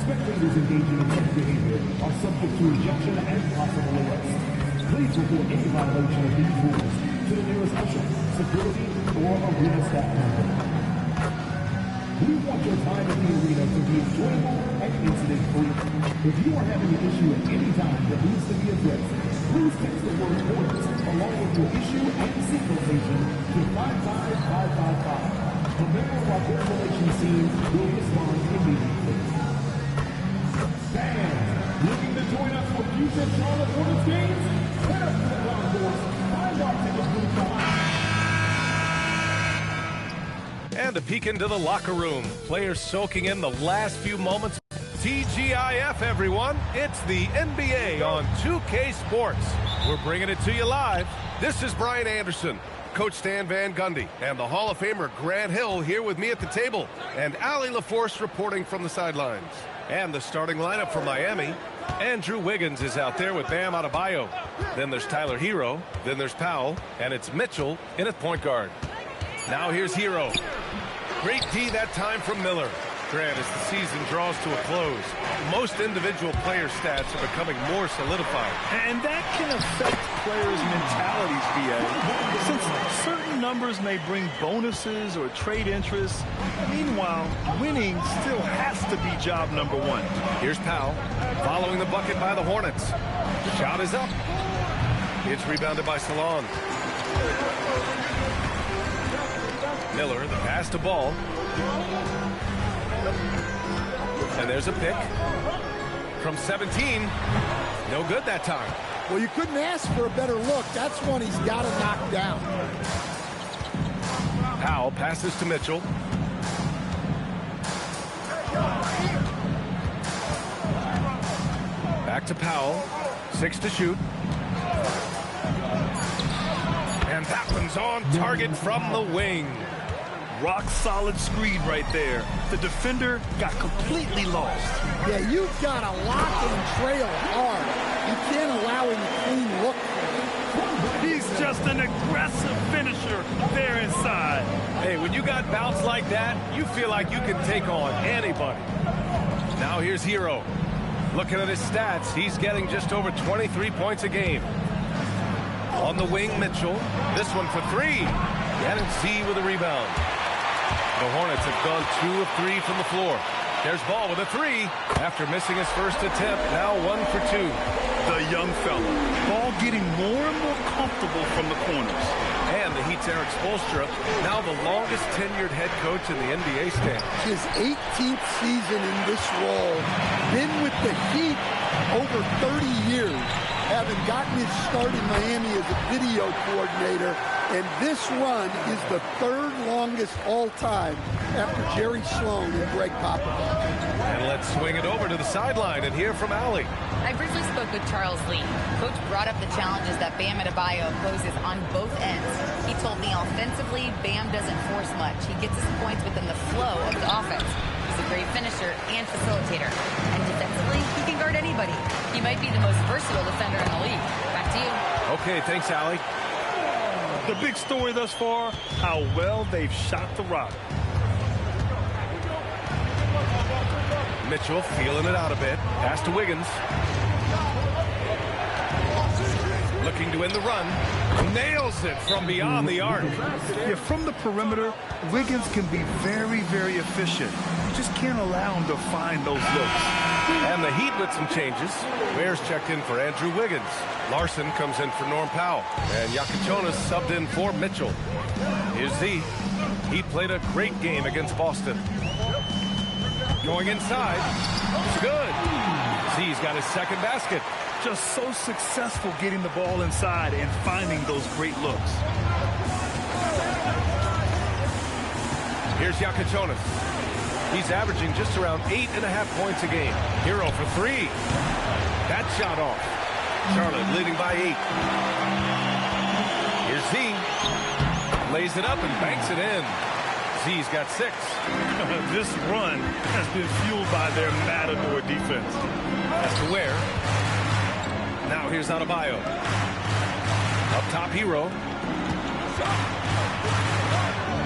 Spectators engaging in such behavior are subject to ejection and possible arrest. Please report any violation of these rules to the nearest usher, security, or arena staff member. We want your time at the arena to be enjoyable and incident-free. If you are having an issue at any time that needs to be addressed, please text the word "Hornets" along with your issue and seat location to 55555. A member of our guest relations team will respond immediately. Fans looking to join us for future Charlotte Hornets games? Head up to the concourse, find our ticket booth behind. And a peek into the locker room. Players soaking in the last few moments. TGIF, everyone. It's the NBA on 2K Sports. We're bringing it to you live. This is Brian Anderson, Coach Stan Van Gundy, and the Hall of Famer Grant Hill here with me at the table, and Allie LaForce reporting from the sidelines. And the starting lineup for Miami. Andrew Wiggins is out there with Bam Adebayo. Then there's Tyler Hero. Then there's Powell. And it's Mitchell in at point guard. Now here's Hero. Great D that time from Miller. Grant, as the season draws to a close, most individual player stats are becoming more solidified. And that can affect players' mentalities, B.A. Since certain numbers may bring bonuses or trade interest, meanwhile, winning still has to be job number one. Here's Powell, following the bucket by the Hornets. Shot is up. It's rebounded by Salon. Miller, the pass to Ball. And there's a pick from 17. No good that time. Well, you couldn't ask for a better look. That's one he's got to knock down. Powell passes to Mitchell. Back to Powell. 6 to shoot. And that one's on target from the wing. Rock solid screen right there. The defender got completely lost. Yeah, you've got to lock and trail hard. You can't allow him to clean look. He's just an aggressive finisher there inside. Hey, when you got bounce like that, you feel like you can take on anybody. Now here's Hero. Looking at his stats, he's getting just over 23 points a game. On the wing, Mitchell. This one for 3. And it's Z with a rebound. The Hornets have gone 2 of 3 from the floor. There's Ball with a 3. After missing his first attempt, now 1 for 2. The young fella. Ball getting more and more comfortable from the corners. And the Heat's Eric Spoelstra, now the longest tenured head coach in the NBA stands. His 18th season in this role. Been with the Heat over 30 years. Having gotten his start in Miami as a video coordinator. And this run is the 3rd longest all-time after Jerry Sloan and Greg Popovich. And let's swing it over to the sideline and hear from Allie. I briefly spoke with Charles Lee. Coach brought up the challenges that Bam Adebayo poses on both ends. He told me offensively, Bam doesn't force much. He gets his points within the flow of the offense. He's a great finisher and facilitator. And defensively, he can guard anybody. He might be the most versatile defender in the league. Back to you. Okay, thanks, Allie. The big story thus far, how well they've shot the rock. Mitchell feeling it out a bit. Pass to Wiggins. Looking to end the run. Nails it from beyond the arc. Yeah, from the perimeter, Wiggins can be very, very efficient. You just can't allow him to find those looks. And the Heat with some changes. Bears checked in for Andrew Wiggins. Larson comes in for Norm Powell. And Yakachonis subbed in for Mitchell. Here's Z. He played a great game against Boston. Going inside. It's good. Z's got his second basket. Just so successful getting the ball inside and finding those great looks. Here's Yakachonis. He's averaging just around 8.5 points a game. Hero for three. That shot off. Charlotte leading by 8. Here's Z. Lays it up and banks it in. Z's got 6. This run has been fueled by their Matador defense. That's to Ware. Now here's Adebayo. Up top, Hero.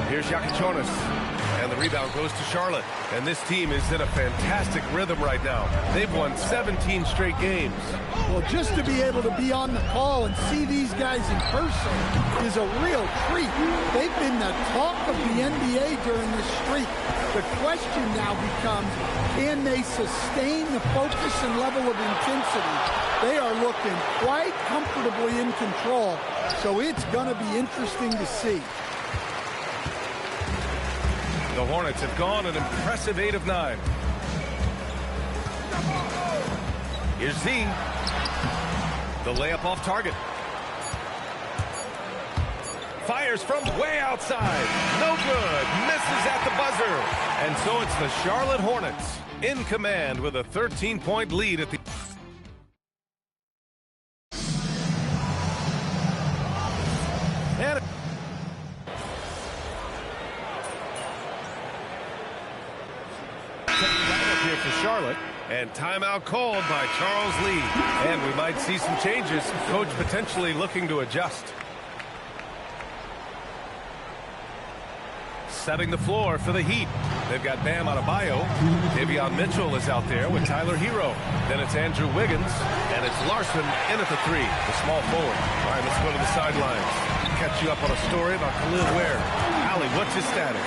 Here's Yakachonis. And the rebound goes to Charlotte. And this team is in a fantastic rhythm right now. They've won 17 straight games. Well, just to be able to be on the call and see these guys in person is a real treat. They've been the talk of the NBA during this streak. The question now becomes, can they sustain the focus and level of intensity? They are looking quite comfortably in control, so it's going to be interesting to see. The Hornets have gone an impressive 8 of 9. Here's Z. The layup off target. Fires from way outside. No good. Misses at the buzzer. And so it's the Charlotte Hornets in command with a 13-point lead at the... And here for Charlotte, and timeout called by Charles Lee. And we might see some changes. Coach potentially looking to adjust. Setting the floor for the Heat. They've got Bam Adebayo. Davion Mitchell is out there with Tyler Hero. Then it's Andrew Wiggins, and it's Larson in at the 3, the small forward. All right, let's go to the sidelines. Catch you up on a story about Khalil Ware. Allie, what's his status?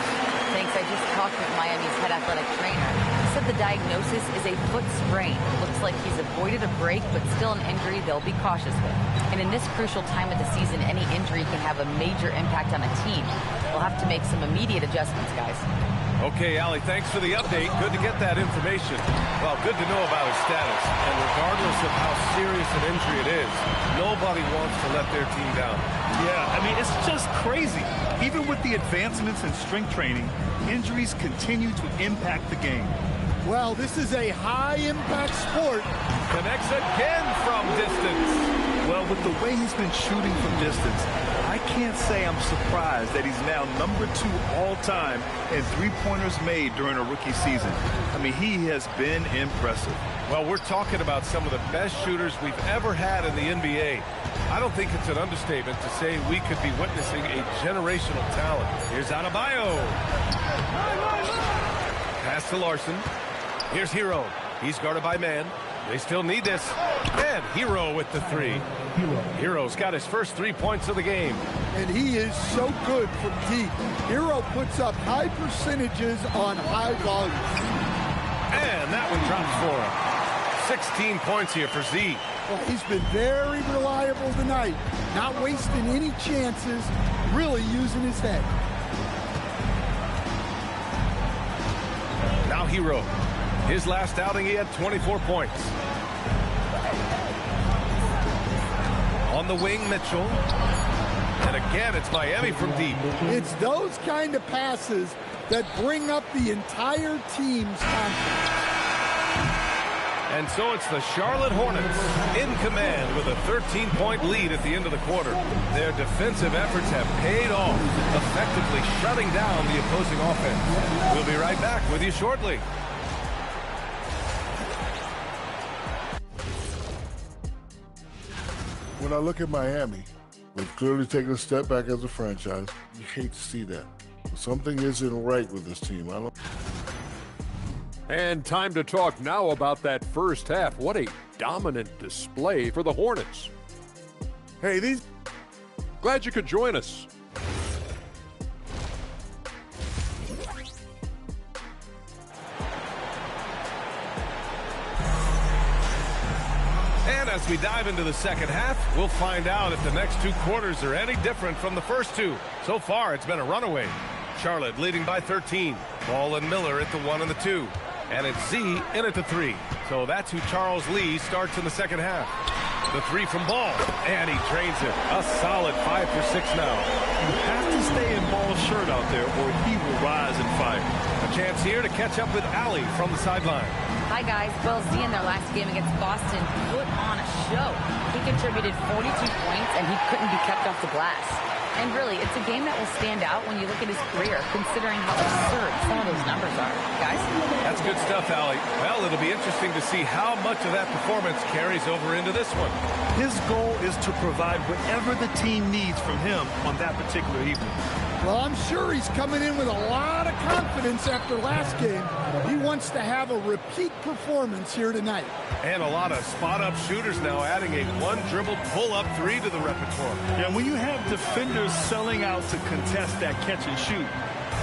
Thanks. I just talked with Miami's head athletic trainer. He said the diagnosis is a foot sprain. Looks like he's avoided a break, but still an injury they'll be cautious with. And in this crucial time of the season, any injury can have a major impact on a team. We'll have to make some immediate adjustments, guys. Okay, Allie, thanks for the update. Good to get that information. Well, good to know about his status. And regardless of how serious an injury it is, nobody wants to let their team down. Yeah, I mean, it's just crazy. Even with the advancements in strength training, injuries continue to impact the game. Well, this is a high-impact sport. Connects again from distance. Well, with the way he's been shooting from distance, I can't say I'm surprised that he's now number 2 all-time in three-pointers made during a rookie season. I mean, he has been impressive. Well, we're talking about some of the best shooters we've ever had in the NBA. I don't think it's an understatement to say we could be witnessing a generational talent. Here's Adebayo. Pass to Larson. Here's Hero. He's guarded by Man. They still need this. And Hero with the 3. Hero's got his first 3 points of the game. And he is so good from deep. Hero puts up high percentages on high volume. And that one drops for him. 16 points here for Z. Well, he's been very reliable tonight. Not wasting any chances. Really using his head. Now Hero. His last outing, he had 24 points. On the wing, Mitchell. And again, it's Miami from deep. It's those kind of passes that bring up the entire team's confidence. And so it's the Charlotte Hornets in command with a 13-point lead at the end of the quarter. Their defensive efforts have paid off, effectively shutting down the opposing offense. We'll be right back with you shortly. When I look at Miami, they've clearly taken a step back as a franchise. You hate to see that. Something isn't right with this team. And time to talk now about that first half. What a dominant display for the Hornets. Hey, Glad you could join us. And as we dive into the second half, we'll find out if the next 2 quarters are any different from the first 2. So far, it's been a runaway. Charlotte leading by 13. Ball and Miller at the 1 and the 2. And it's Z in at the 3. So that's who Charles Lee starts in the second half. The 3 from Ball, and he drains it. A solid 5 for 6 now. You have to stay in Ball's shirt out there, or he will rise and fire. A chance here to catch up with Allie from the sideline. Hi, guys. Well, Z in their last game against Boston put on a show. He contributed 42 points, and he couldn't be kept off the glass. And really, it's a game that will stand out when you look at his career, considering how absurd some of those numbers are. Guys? That's good stuff, Allie. Well, it'll be interesting to see how much of that performance carries over into this one. His goal is to provide whatever the team needs from him on that particular evening. Well, I'm sure he's coming in with a lot of confidence after last game. He wants to have a repeat performance here tonight. And a lot of spot-up shooters now adding a one-dribble pull-up 3 to the repertoire. Yeah, when you have defenders selling out to contest that catch and shoot,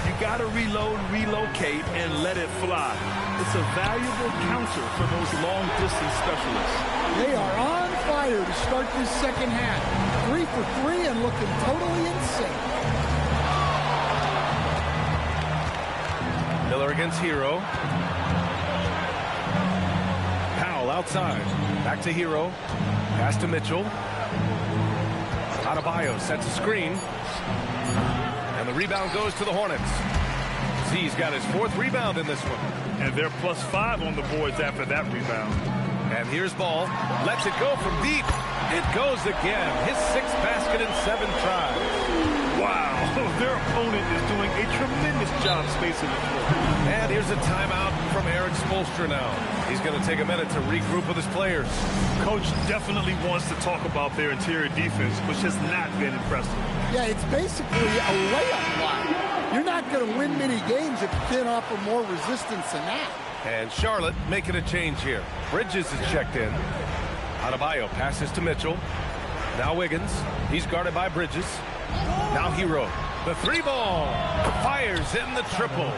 you got to reload, relocate, and let it fly. It's a valuable counter for those long-distance specialists. They are on fire to start this second half. 3 for 3 and looking totally insane. Miller against Hero. Powell outside. Back to Hero. Pass to Mitchell. Adebayo sets a screen. And the rebound goes to the Hornets. Z's got his 4th rebound in this one. And they're +5 on the boards after that rebound. And here's Ball. Lets it go from deep. It goes again. His 6th basket in 7 tries. Wow, their opponent is doing a tremendous job spacing the floor. And here's a timeout from Eric Spoelstra now. He's going to take a minute to regroup with his players. Coach definitely wants to talk about their interior defense, which has not been impressive. Yeah, it's basically a layup line. You're not going to win many games if you can't offer more resistance than that. And Charlotte making a change here. Bridges is checked in. Adebayo passes to Mitchell. Now Wiggins. He's guarded by Bridges. Now Hero. The 3-ball. Fires in the triple.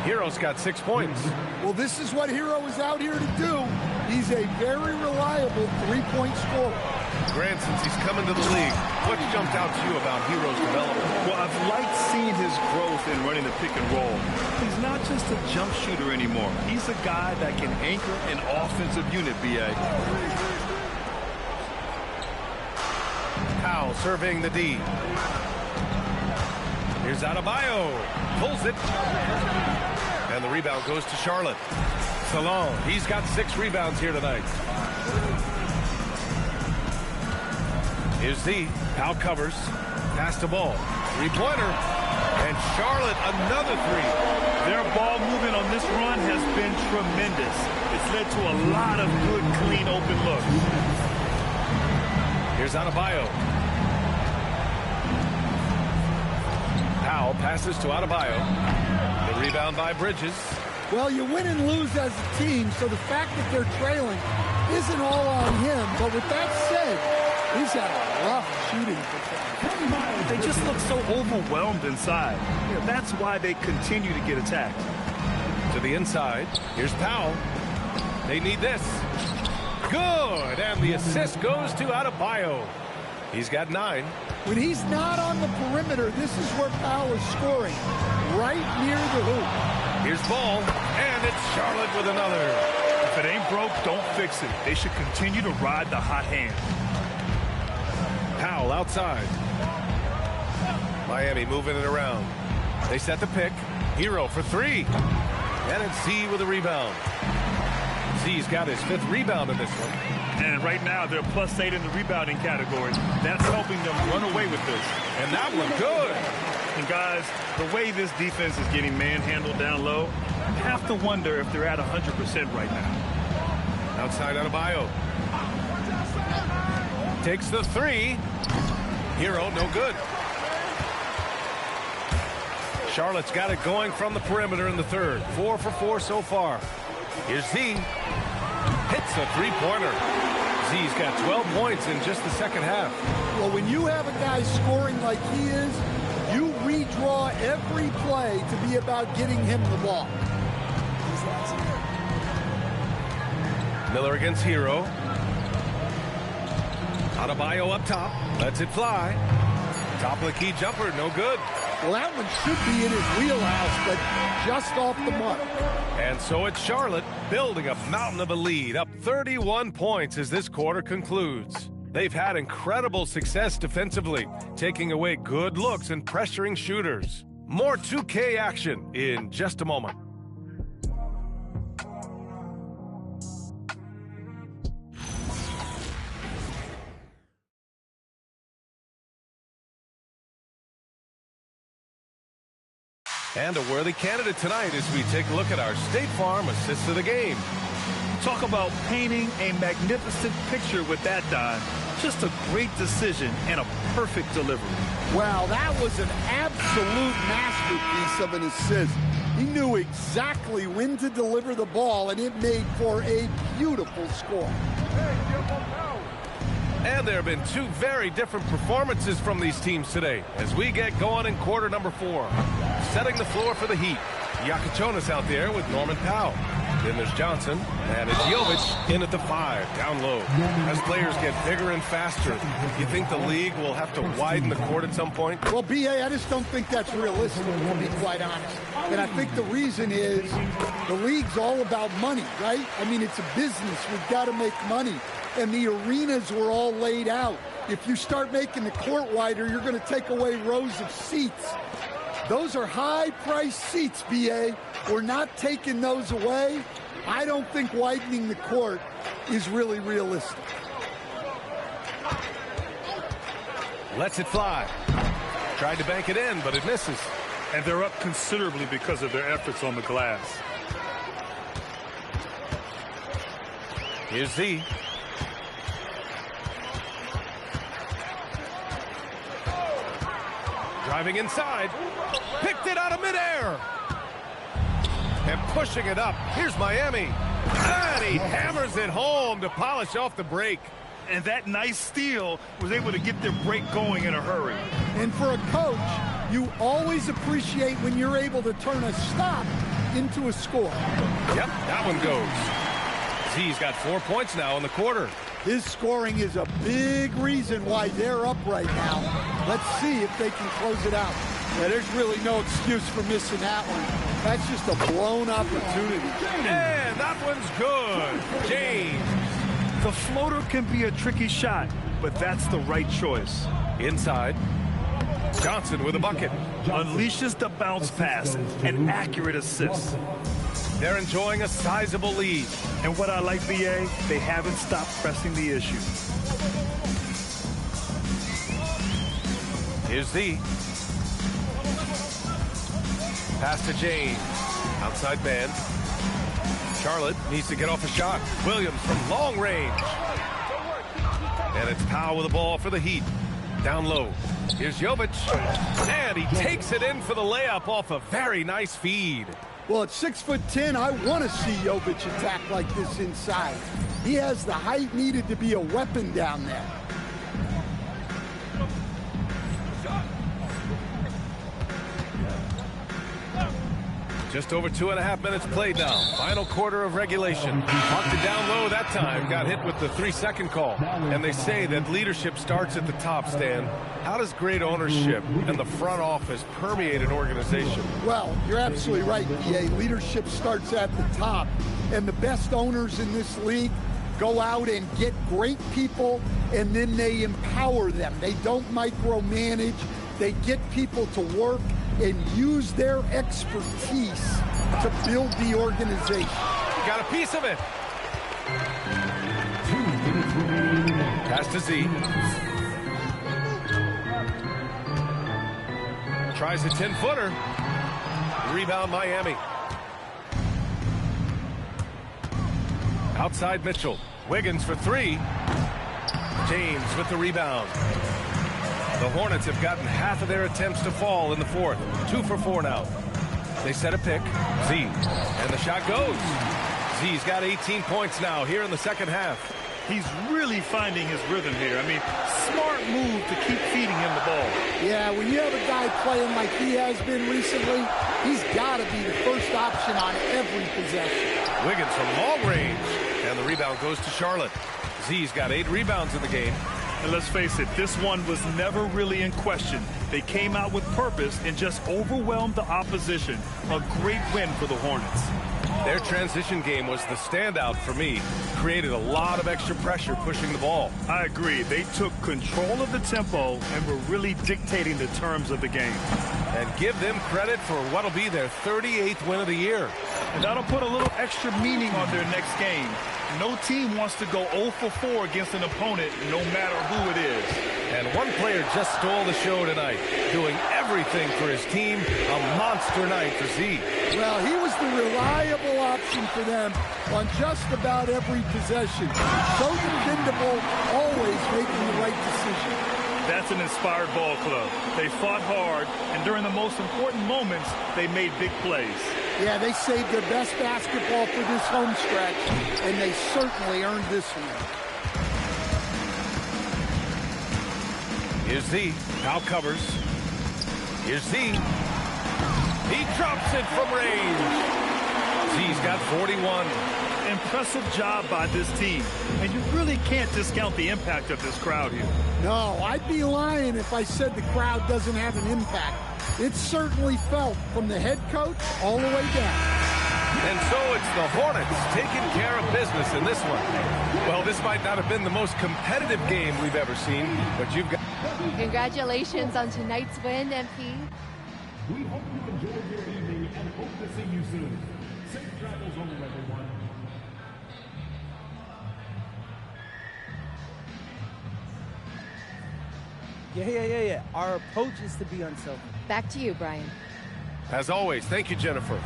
Hero's got 6 points. Well, this is what Hero is out here to do. He's a very reliable 3-point scorer. Grant, since he's come into the league, what jumped out to you about Hero's development? Well, I've liked seeing his growth in running the pick and roll. He's not just a jump shooter anymore. He's a guy that can anchor an offensive unit, B.A. Powell surveying the D. Here's Adebayo. Pulls it. And the rebound goes to Charlotte. Salon, he's got 6 rebounds here tonight. Here's Z. Powell covers. Pass to Ball. 3-pointer. And Charlotte another 3. Their ball movement on this run has been tremendous. It's led to a lot of good, clean, open looks. Here's Adebayo. Powell passes to Adebayo. The rebound by Bridges. Well, you win and lose as a team, so the fact that they're trailing isn't all on him. But with that said, he's had a rough shooting performance. They just look so overwhelmed inside. Yeah, that's why they continue to get attacked. To the inside. Here's Powell. They need this. Good. And the assist goes to Adebayo. He's got 9. When he's not on the perimeter, this is where Powell is scoring, right near the hoop. Here's Ball, and it's Charlotte with another. If it ain't broke, don't fix it. They should continue to ride the hot hand. Powell outside. Miami moving it around. They set the pick. Hero for 3. And it's Z with a rebound. Z's got his 5th rebound in this one. And right now, they're +8 in the rebounding category. That's helping them run away with this. And that one good. And guys, the way this defense is getting manhandled down low, you have to wonder if they're at 100% right now. Outside Adebayo. Takes the 3. Hero, no good. Charlotte's got it going from the perimeter in the 3rd. 4 for 4 so far. Here's Z. Hits a 3-pointer. Z's got 12 points in just the second half. Well, when you have a guy scoring like he is, you redraw every play to be about getting him the ball. Miller against Hero. Adebayo up top. Lets it fly. Top of the key jumper, no good. Well, that one should be in his wheelhouse, but just off the mark. And so it's Charlotte building a mountain of a lead, up 31 points as this quarter concludes. They've had incredible success defensively, taking away good looks and pressuring shooters. More 2K action in just a moment. And a worthy candidate tonight as we take a look at our State Farm assist of the game. Talk about painting a magnificent picture with that, Don. Just a great decision and a perfect delivery. Wow, that was an absolute masterpiece of an assist. He knew exactly when to deliver the ball, and it made for a beautiful score. And there have been two very different performances from these teams today as we get going in quarter number 4. Setting the floor for the Heat. Yakachonis out there with Norman Powell. Then there's Johnson, and it's Jovic in at the 5, down low. As players get bigger and faster, you think the league will have to widen the court at some point? Well, B.A., I just don't think that's realistic, to be quite honest. And I think the reason is the league's all about money, right? I mean, it's a business. We've got to make money. And the arenas were all laid out. If you start making the court wider, you're going to take away rows of seats. Those are high-priced seats, B.A. We're not taking those away. I don't think widening the court is really realistic. Lets it fly. Tried to bank it in, but it misses. And they're up considerably because of their efforts on the glass. Here's Z. Driving inside. Picked it out of midair. And pushing it up. Here's Miami. And he hammers it home to polish off the break. And that nice steal was able to get their break going in a hurry. And for a coach, you always appreciate when you're able to turn a stop into a score. Yep, that one goes. Z's got 4 points now in the quarter. His scoring is a big reason why they're up right now. Let's see if they can close it out. Yeah, there's really no excuse for missing that one. That's just a blown opportunity. And that one's good. James. The floater can be a tricky shot, but that's the right choice. Inside. Johnson with a bucket. Unleashes the bounce pass, an accurate assist. They're enjoying a sizable lead. And what I like, B.A., they haven't stopped pressing the issue. Here's Z. Pass to James. Outside man. Charlotte needs to get off a shot. Williams from long range. And it's Powell with the ball for the Heat. Down low. Here's Jovic. And he takes it in for the layup off a very nice feed. Well, at 6'10", I want to see Jovic attack like this inside. He has the height needed to be a weapon down there. Just over 2.5 minutes played now. Final quarter of regulation. Marked it down low that time. Got hit with the 3-second call. And they say that leadership starts at the top, Stan. How does great ownership and the front office permeate an organization? Well, you're absolutely right, B.A. Leadership starts at the top. And the best owners in this league go out and get great people, and then they empower them. They don't micromanage. They get people to work and use their expertise to build the organization. Got a piece of it. Pass to Z. Tries a 10-footer. Rebound Miami. Outside Mitchell. Wiggins for 3. James with the rebound. The Hornets have gotten half of their attempts to fall in the fourth. 2 for 4 now. They set a pick. Z. And the shot goes. Z's got 18 points now here in the second half. He's really finding his rhythm here. I mean, smart move to keep feeding him the ball. Yeah, when you have a guy playing like he has been recently, he's got to be the first option on every possession. Wiggins from long range. And the rebound goes to Charlotte. Z's got 8 rebounds in the game. And let's face it, this one was never really in question. They came out with purpose and just overwhelmed the opposition. A great win for the Hornets. Their transition game was the standout for me. Created a lot of extra pressure pushing the ball. I agree. They took control of the tempo and were really dictating the terms of the game. And give them credit for what'll be their 38th win of the year. And that'll put a little extra meaning on their next game. No team wants to go 0 for 4 against an opponent, no matter who it is. And one player just stole the show tonight, doing everything for his team. A monster night for Z. Well, he was the reliable option for them on just about every possession. So dependable, always making the right decision. That's an inspired ball club. They fought hard, and during the most important moments, they made big plays. Yeah, they saved their best basketball for this home stretch, and they certainly earned this one. Here's Z. Now covers. Here's Z. He drops it from range. Z's got 41. Impressive job by this team, and you really can't discount the impact of this crowd here. No, I'd be lying if I said the crowd doesn't have an impact. It's certainly felt from the head coach all the way down. And so it's the Hornets taking care of business in this one. Well, this might not have been the most competitive game we've ever seen, but you've got... Congratulations on tonight's win, MP. We hope you enjoyed your evening and hope to see you soon. Safe travels home, everyone. Yeah. Our approach is to be unselfish. Back to you, Brian. As always, thank you, Jennifer.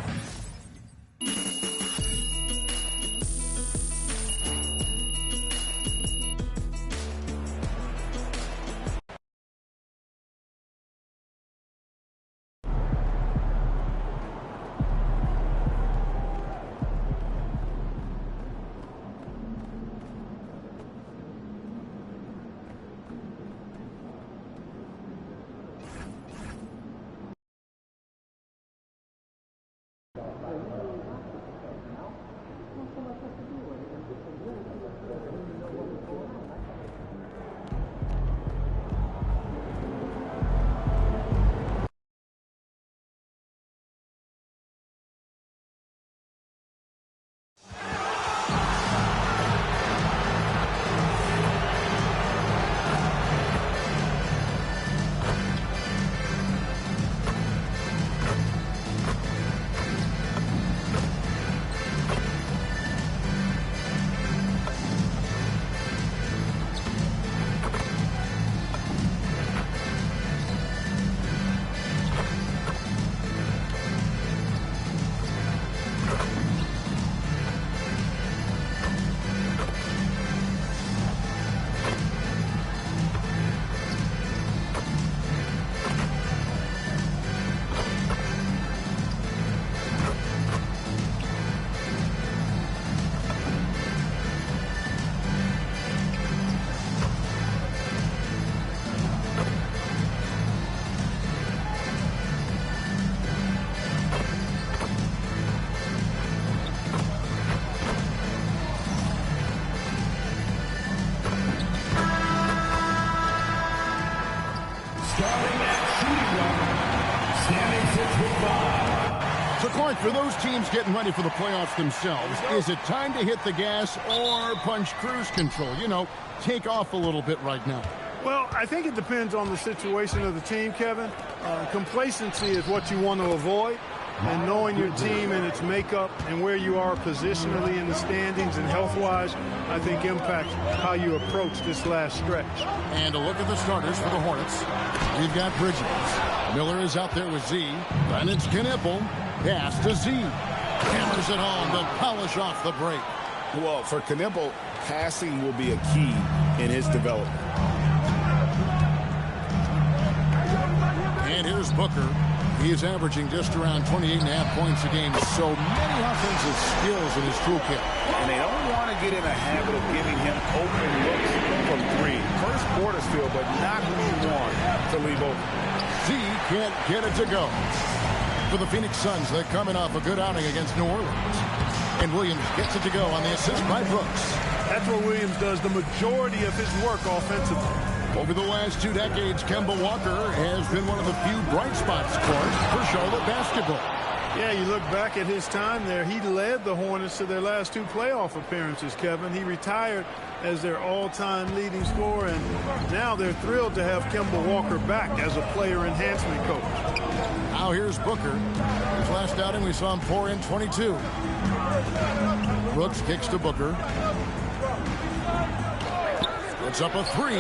For those teams getting ready for the playoffs themselves, is it time to hit the gas or punch cruise control? You know, take off a little bit right now. Well, I think it depends on the situation of the team, Kevin. Complacency is what you want to avoid, and knowing your team and its makeup and where you are positionally in the standings and health-wise, I think impacts how you approach this last stretch. And a look at the starters for the Hornets. We've got Bridges. Miller is out there with Z. Then it's Knipple. Pass to Z. Hammers it home to polish off the break. Well, for Knipple, passing will be a key in his development. And here's Booker. He is averaging just around 28.5 points a game. So many offensive skills in his toolkit. And they don't want to get in a habit of giving him open looks from three. First quarter still, but not who you want to leave open. Z can't get it to go. For the Phoenix Suns, they're coming off a good outing against New Orleans. And Williams gets it to go on the assist by Brooks. That's where Williams does the majority of his work offensively. Over the last 2 decades, Kemba Walker has been one of the few bright spots, of course, for Charlotte basketball. Yeah, you look back at his time there, he led the Hornets to their last 2 playoff appearances, Kevin. He retired as their all-time leading scorer, and now they're thrilled to have Kemba Walker back as a player enhancement coach. Now here's Booker. His last outing, we saw him pour in 22. Brooks kicks to Booker. It's up a 3.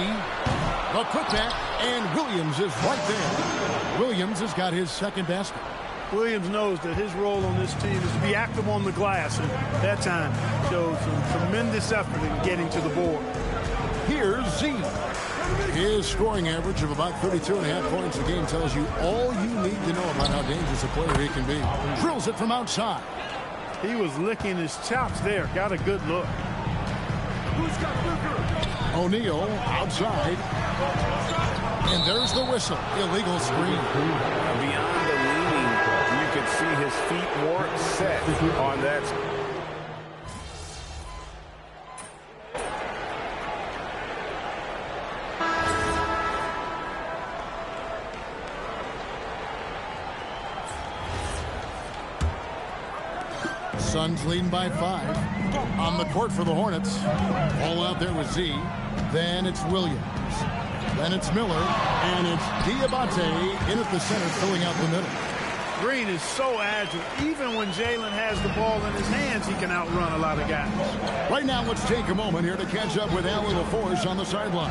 A putback, and Williams is right there. Williams has got his second basket. Williams knows that his role on this team is to be active on the glass, and that time showed some tremendous effort in getting to the board. Here's Z. His scoring average of about 32.5 points a game tells you all you need to know about how dangerous a player he can be. Drills it from outside. He was licking his chops there. Got a good look. Who's got Booker? O'Neal outside. And there's the whistle. Illegal screen. Beyond the leaning, you could see his feet weren't set on that. Suns leading by 5. On the court for the Hornets. All out there with Z. Then it's Williams. Then it's Miller. And it's Diabate in at the center, filling out the middle. Green is so agile. Even when Jalen has the ball in his hands, he can outrun a lot of guys. Right now, let's take a moment here to catch up with Allie LaForce on the sideline.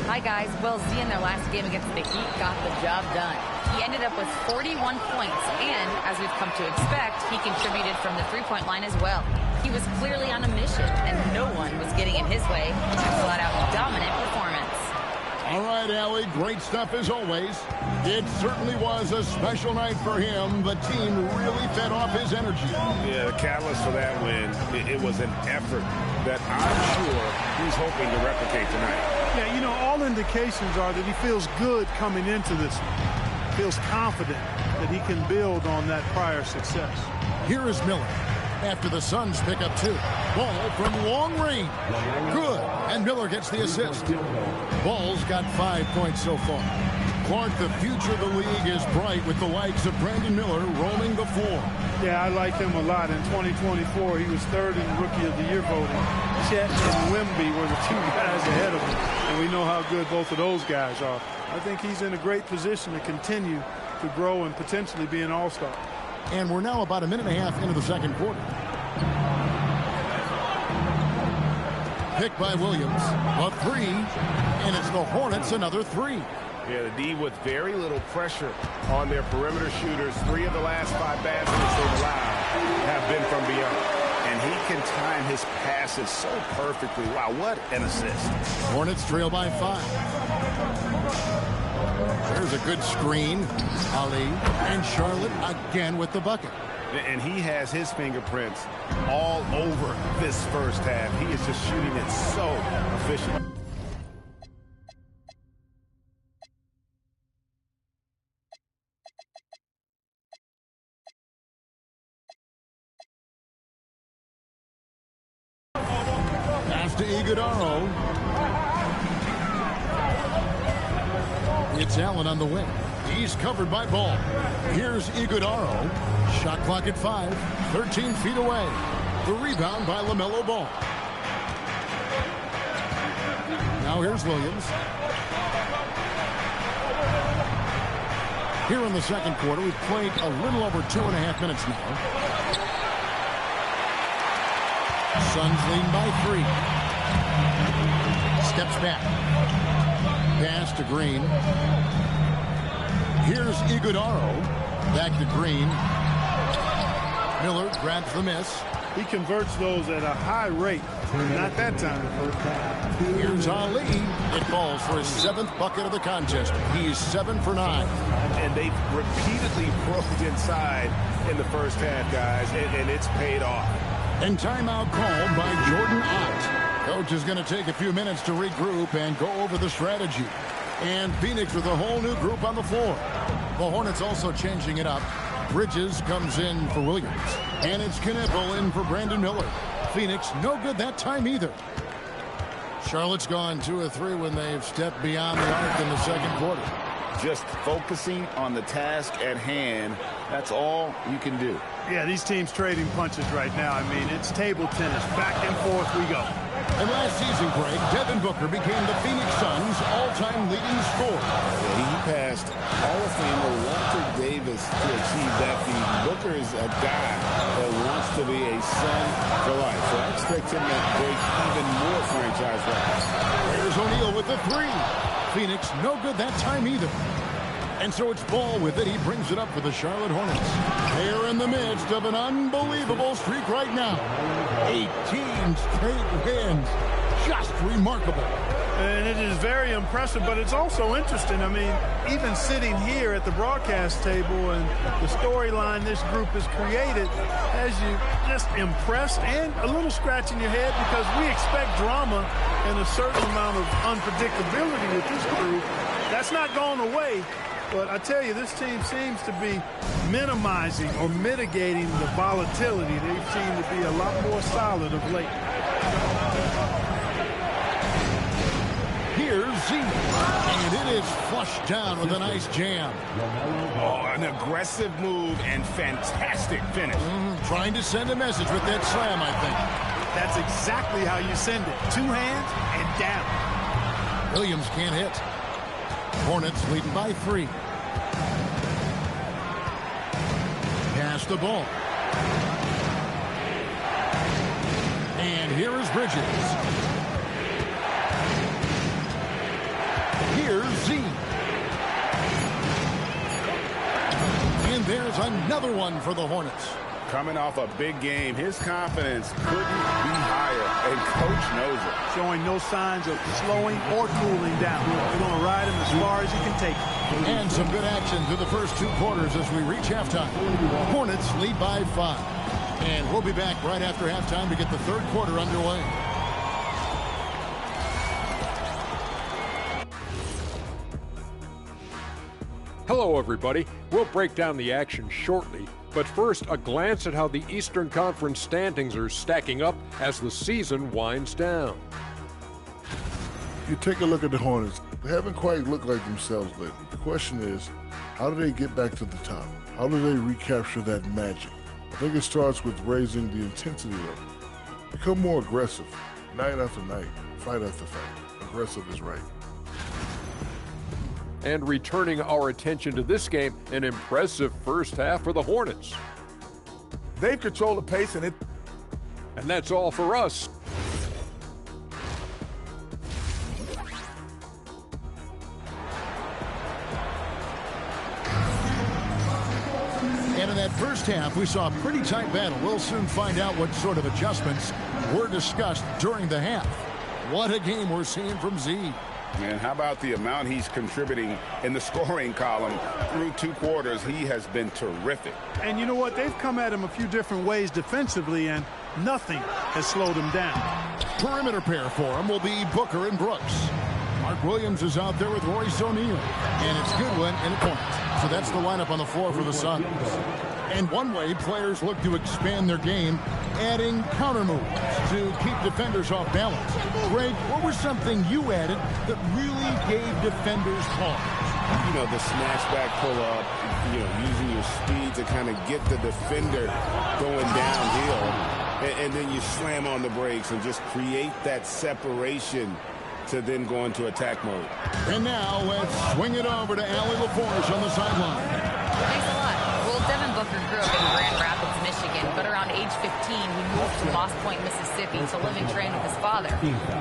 Hi, guys. Well, Z in their last game against the Heat got the job done. He ended up with 41 points, and as we've come to expect, he contributed from the three-point line as well. He was clearly on a mission, and no one was getting in his way. A flat-out dominant performance. All right, Allie, great stuff as always. It certainly was a special night for him. The team really fed off his energy. Yeah, the catalyst for that win, it was an effort that I'm sure he's hoping to replicate tonight. Yeah, you know, all indications are that he feels good coming into this one. Feels confident that he can build on that prior success. Here is Miller after the Suns pick up 2. Ball from long range. Good. And Miller gets the assist. Ball's got 5 points so far. Clark, the future of the league is bright with the likes of Brandon Miller roaming the floor. Yeah, I like him a lot. In 2024, he was 3rd in Rookie of the Year voting. Chet and Wemby were the 2 guys ahead of him, and we know how good both of those guys are. I think he's in a great position to continue to grow and potentially be an all-star. And we're now about a minute and a half into the second quarter. Pick by Williams, a 3, and it's the Hornets another 3. Yeah, the D with very little pressure on their perimeter shooters. 3 of the last 5 baskets they've allowed have been from beyond. And he can time his passes so perfectly. Wow, what an assist. Hornets trail by 5. There's a good screen. Ali and Charlotte again with the bucket. And he has his fingerprints all over this first half. He is just shooting it so efficient. Pass to Iguodala. It's Allen on the wing. He's covered by Ball. Here's Iguodala. Shot clock at 5. 13 feet away. The rebound by LaMelo Ball. Now here's Williams. Here in the second quarter, we've played a little over 2.5 minutes now. Suns lead by 3. Steps back. Pass to Green. Here's Iguodala. Back to Green. Miller grabs the miss. He converts those at a high rate. Not that time. Here's Ali. It falls for his 7th bucket of the contest. He's 7 for 9. And they've repeatedly broke inside in the first half, guys, and it's paid off. And timeout called by Jordan Ott. Coach is going to take a few minutes to regroup and go over the strategy. And Phoenix with a whole new group on the floor. The Hornets also changing it up. Bridges comes in for Williams. And it's Knipple in for Brandon Miller. Phoenix no good that time either. Charlotte's gone 2 of 3 when they've stepped beyond the arc in the second quarter. Just focusing on the task at hand, that's all you can do. Yeah, these teams trading punches right now. I mean, it's table tennis. Back and forth we go. And last season, Greg, Devin Booker became the Phoenix Suns' all-time leading scorer. Yeah, he passed Hall of Famer Walter Davis to achieve that feat. Booker is a guy that wants to be a Sun for life. So I expect him to break even more franchise records. There's O'Neal with the 3. Phoenix no good that time either. And so it's Ball with it. He brings it up for the Charlotte Hornets. They're in the midst of an unbelievable streak right now. 18 straight wins. Just remarkable. And it is very impressive, but it's also interesting. I mean, even sitting here at the broadcast table and the storyline this group has created has you just impressed and a little scratch in your head, because we expect drama and a certain amount of unpredictability with this group. That's not going away. But I tell you, this team seems to be minimizing or mitigating the volatility. They seem to be a lot more solid of late. Here's Z. And it is flushed down with a nice jam. Oh, an aggressive move and fantastic finish. Trying to send a message with that slam, I think. That's exactly how you send it. 2 hands and down. Williams can't hit. Hornets leading by 3. Pass the ball. And here is Bridges. Here's Z. And there's another one for the Hornets. Coming off a big game, his confidence couldn't be higher, and coach knows it. Showing no signs of slowing or cooling down. You're going to ride him as far as you can take him. And some good action through the first 2 quarters as we reach halftime. Hornets lead by 5. And we'll be back right after halftime to get the 3rd quarter underway. Hello, everybody. We'll break down the action shortly. But first, a glance at how the Eastern Conference standings are stacking up as the season winds down. You take a look at the Hornets. They haven't quite looked like themselves lately. The question is, how do they get back to the top? How do they recapture that magic? I think it starts with raising the intensity level. Become more aggressive, night after night, fight after fight. Aggressive is right. And returning our attention to this game, an impressive first half for the Hornets. They've controlled the pace, and that's all for us. And in that first half, we saw a pretty tight battle. We'll soon find out what sort of adjustments were discussed during the half. What a game we're seeing from Z. And how about the amount he's contributing in the scoring column through 2 quarters? He has been terrific. And you know what? They've come at him a few different ways defensively, and nothing has slowed him down. Perimeter pair for him will be Booker and Brooks. Mark Williams is out there with Royce O'Neal. And it's Goodwin and a point. So that's the lineup on the floor for the Suns. And one way players look to expand their game, adding counter moves to keep defenders off balance. Greg, what was something you added that really gave defenders pause? You know, the smash back pull-up, using your speed to kind of get the defender going downhill. And then you slam on the brakes and just create that separation to then go into attack mode. And now let's swing it over to Allie LaForge on the sideline. Thanks a lot. Well, Devin Booker grew up in Grand Rapids, Michigan, but around age 15, he moved to Moss Point, Mississippi to live and train with his father.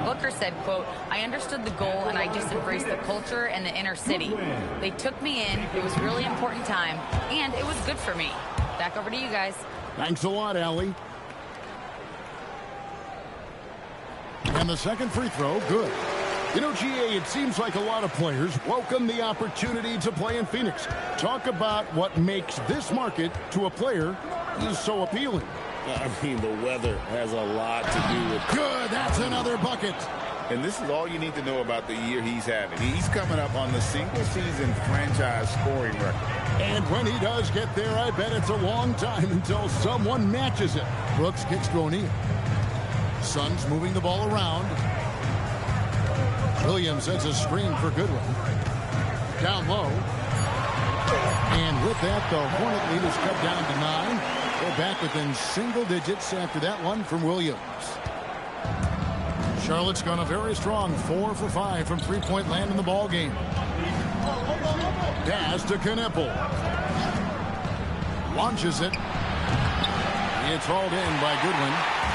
Booker said, quote, "I understood the goal and I just embraced the culture and the inner city. They took me in. It was a really important time, and it was good for me." Back over to you guys. Thanks a lot, Allie. And the second free throw, good. You know, GA, it seems like a lot of players welcome the opportunity to play in Phoenix. Talk about what makes this market to a player is so appealing. I mean, the weather has a lot to do with it. Good, that's another bucket. And this is all you need to know about the year he's having. He's coming up on the single-season franchise scoring record. And when he does get there, I bet it's a long time until someone matches it. Brooks kicks to O'Neal. Suns moving the ball around. Williams sends a screen for Goodwin. Down low. And with that, the Hornet lead is cut down to 9. They're back within single digits after that one from Williams. Charlotte's gone a very strong 4 for 5 from three-point land in the ball game. Pass to Kneppel. Launches it. It's hauled in by Goodwin.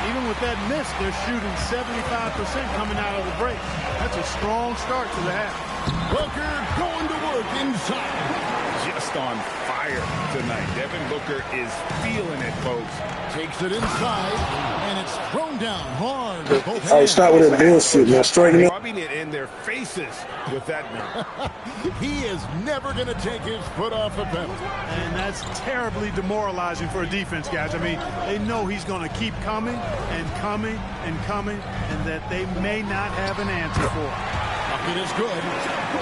Even with that miss, they're shooting 75% coming out of the break. That's a strong start to the half. Booker going to work inside. Just on fire tonight. Devin Booker is feeling it, folks. Takes it inside, and it's thrown down hard. Hey, stop with that bullshit, man. Straighten up. Rubbing it in their faces with that man. He is never going to take his foot off a penalty. And that's terribly demoralizing for a defense, guys. I mean, they know he's going to keep coming and coming and coming, and that they may not have an answer for it. It is good.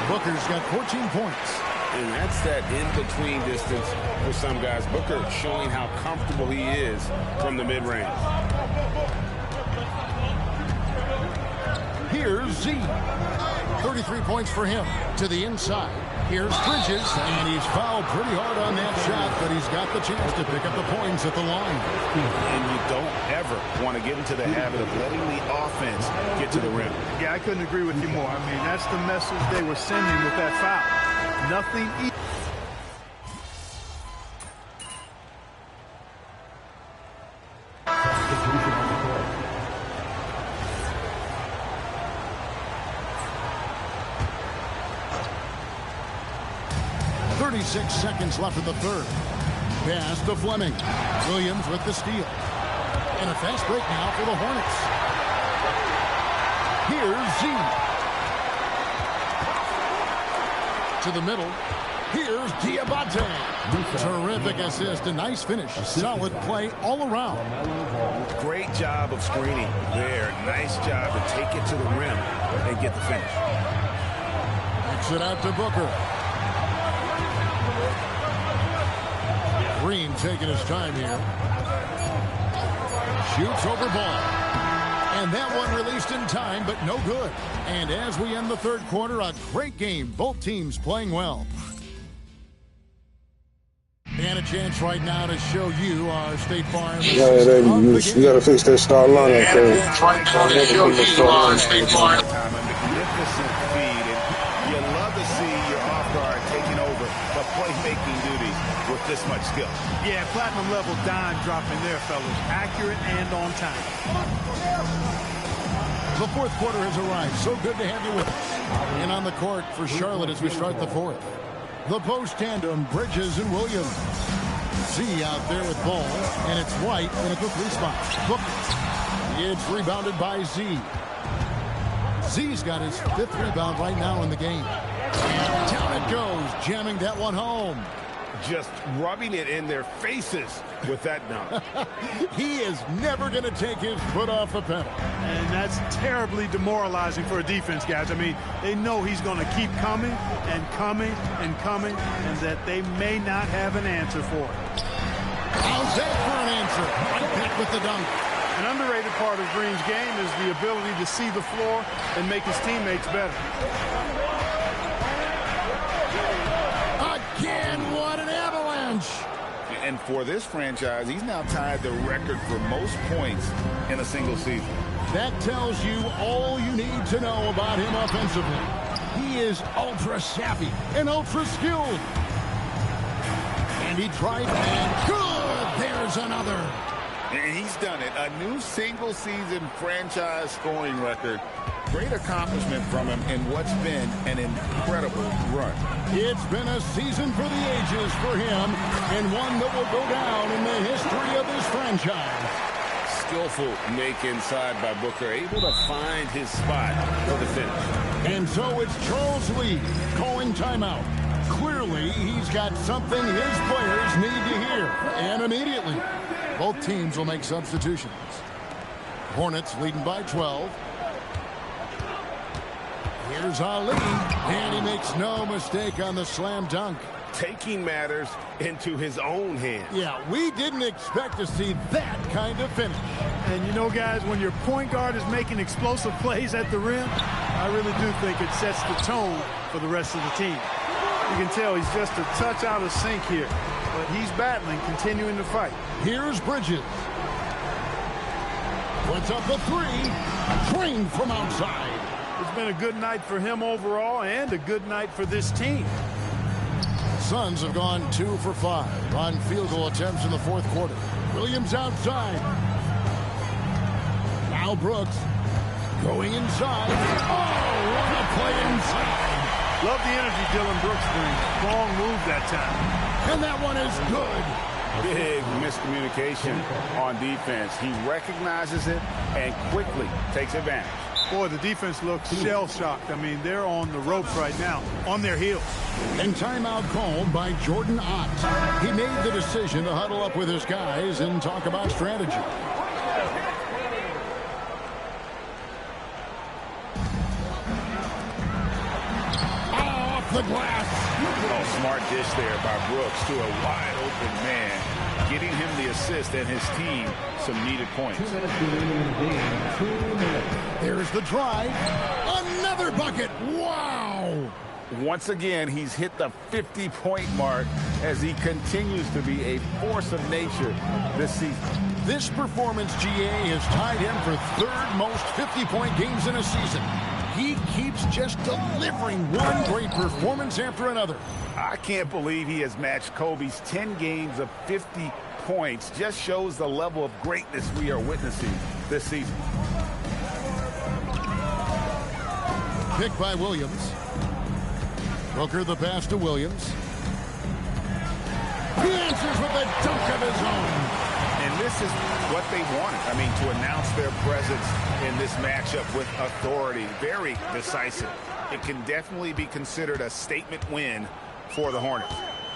Booker's got 14 points. And that's that in-between distance for some guys. Booker showing how comfortable he is from the mid-range. Here's Z. 33 points for him to the inside. Here's Bridges, and he's fouled pretty hard on that shot, but he's got the chance to pick up the points at the line. And you don't ever want to get into the habit of letting the offense get to the rim. Yeah, I couldn't agree with you more. I mean, that's the message they were sending with that foul. Nothing easy. Seconds left in the third. Pass to Fleming. Williams with the steal. And a fast break now for the Hornets. Here's Z. To the middle. Here's Diabate. Terrific assist. A nice finish. Solid play all around. Great job of screening there. Nice job to take it to the rim and get the finish. Kicks it out to Booker. Green taking his time here. Shoots over ball. And that one released in time, but no good. And as we end the third quarter, a great game. Both teams playing well. And a chance right now to show you our State Farm. Yeah, you got to fix that star line up there. Right now to show you our State Farm. A magnificent feed, and you love to see your off guard taking over the playmaking duties with this much skill. Yeah, platinum level dime dropping there, fellas. Accurate and on time. The fourth quarter has arrived. So good to have you with us. And on the court for Charlotte as we start the fourth. The post tandem, Bridges and Williams. Z out there with ball, and it's White in a quick spot. It's rebounded by Z. Z's got his 5th rebound right now in the game. And down it goes, jamming that one home. Just rubbing it in their faces with that dunk. He is never going to take his foot off the pedal. And that's terribly demoralizing for a defense, guys. I mean, they know he's going to keep coming and coming and coming, and that they may not have an answer for it. How's that for an answer? Right back with the dunk. An underrated part of Green's game is the ability to see the floor and make his teammates better. Again, what an avalanche. And for this franchise, he's now tied the record for most points in a single season. That tells you all you need to know about him offensively. He is ultra savvy and ultra skilled. And he tried, and good! There's another. And he's done it. A new single-season franchise scoring record. Great accomplishment from him in what's been an incredible run. It's been a season for the ages for him, and one that will go down in the history of this franchise. Skillful make inside by Booker, able to find his spot for the finish. And so it's Charles Lee calling timeout. Clearly, he's got something his players need to hear, and immediately. Both teams will make substitutions. Hornets leading by 12. Here's Ali, and he makes no mistake on the slam dunk. Taking matters into his own hands. Yeah, we didn't expect to see that kind of finish. And you know, guys, when your point guard is making explosive plays at the rim, I really do think it sets the tone for the rest of the team. You can tell he's just a touch out of sync here, but he's battling, continuing to fight. Here's Bridges. Puts up the three. Trained from outside. It's been a good night for him overall and a good night for this team. Suns have gone 2 for 5 on field goal attempts in the fourth quarter. Williams outside. Now Brooks going inside. Oh, what a play inside. Love the energy Dylan Brooks brings. Long move that time. And that one is good. Big miscommunication on defense. He recognizes it and quickly takes advantage. Boy, the defense looks shell-shocked. I mean, they're on the ropes right now, on their heels. And timeout called by Jordan Ott. He made the decision to huddle up with his guys and talk about strategy. Off the glass. Oh, smart dish there by Brooks to a wide-open man, getting him the assist and his team some needed points. 2 minutes remaining in the game. 2 minutes. There's the drive. Another bucket. Wow. Once again, he's hit the 50-point mark as he continues to be a force of nature this season. This performance, GA, has tied him for third most 50-point games in a season. He keeps just delivering one great performance after another. I can't believe he has matched Kobe's 10 games of 50 points. Just shows the level of greatness we are witnessing this season. Pick by Williams. Booker the pass to Williams. He answers with a dunk of his own. And this is what they wanted. I mean, to announce their presence in this matchup with authority. Very decisive. It can definitely be considered a statement win for the Hornets.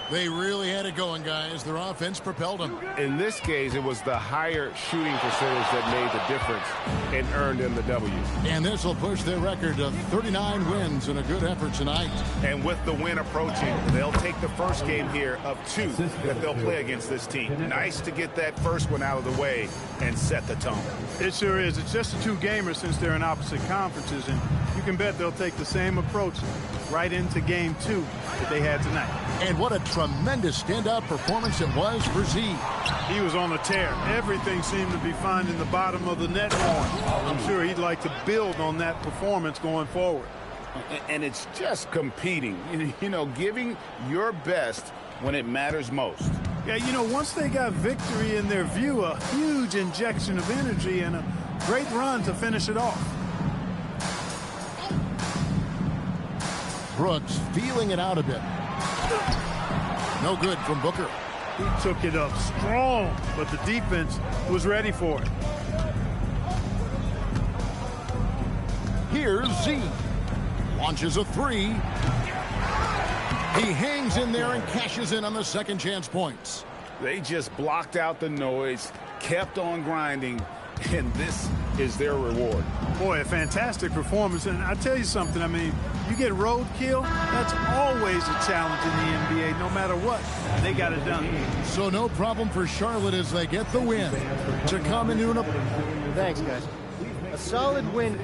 They really had it going, guys. Their offense propelled them. In this case, it was the higher shooting percentage that made the difference and earned them the W. And this will push their record to 39 wins in a good effort tonight. And with the win approaching, they'll take the first game here of 2 that they'll play against this team. Nice to get that first one out of the way and set the tone. It sure is. It's just a 2-gamer since they're in opposite conferences, and you can bet they'll take the same approach right into game 2 that they had tonight. And what a tremendous standout performance it was for Z. He was on a tear. Everything seemed to be finding the bottom of the net for him. I'm sure he'd like to build on that performance going forward. And it's just competing, you know, giving your best when it matters most. Yeah, you know, once they got victory in their view, a huge injection of energy and a great run to finish it off. Brooks feeling it out a bit. No good from Booker. He took it up strong, but the defense was ready for it. Here's Z. Launches a 3. He hangs in there and cashes in on the second chance points. They just blocked out the noise, kept on grinding, and this is their reward. Boy, a fantastic performance. And I tell you something, I mean, you get roadkill, that's always a challenge in the NBA, no matter what. They got it done. So no problem for Charlotte as they get the win. To come in Una. Thanks, guys. A solid win.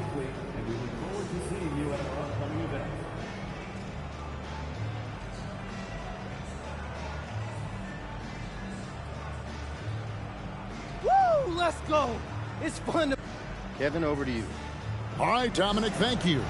Woo! Let's go! It's fun to... Kevin, over to you. All right, Dominic, thank you.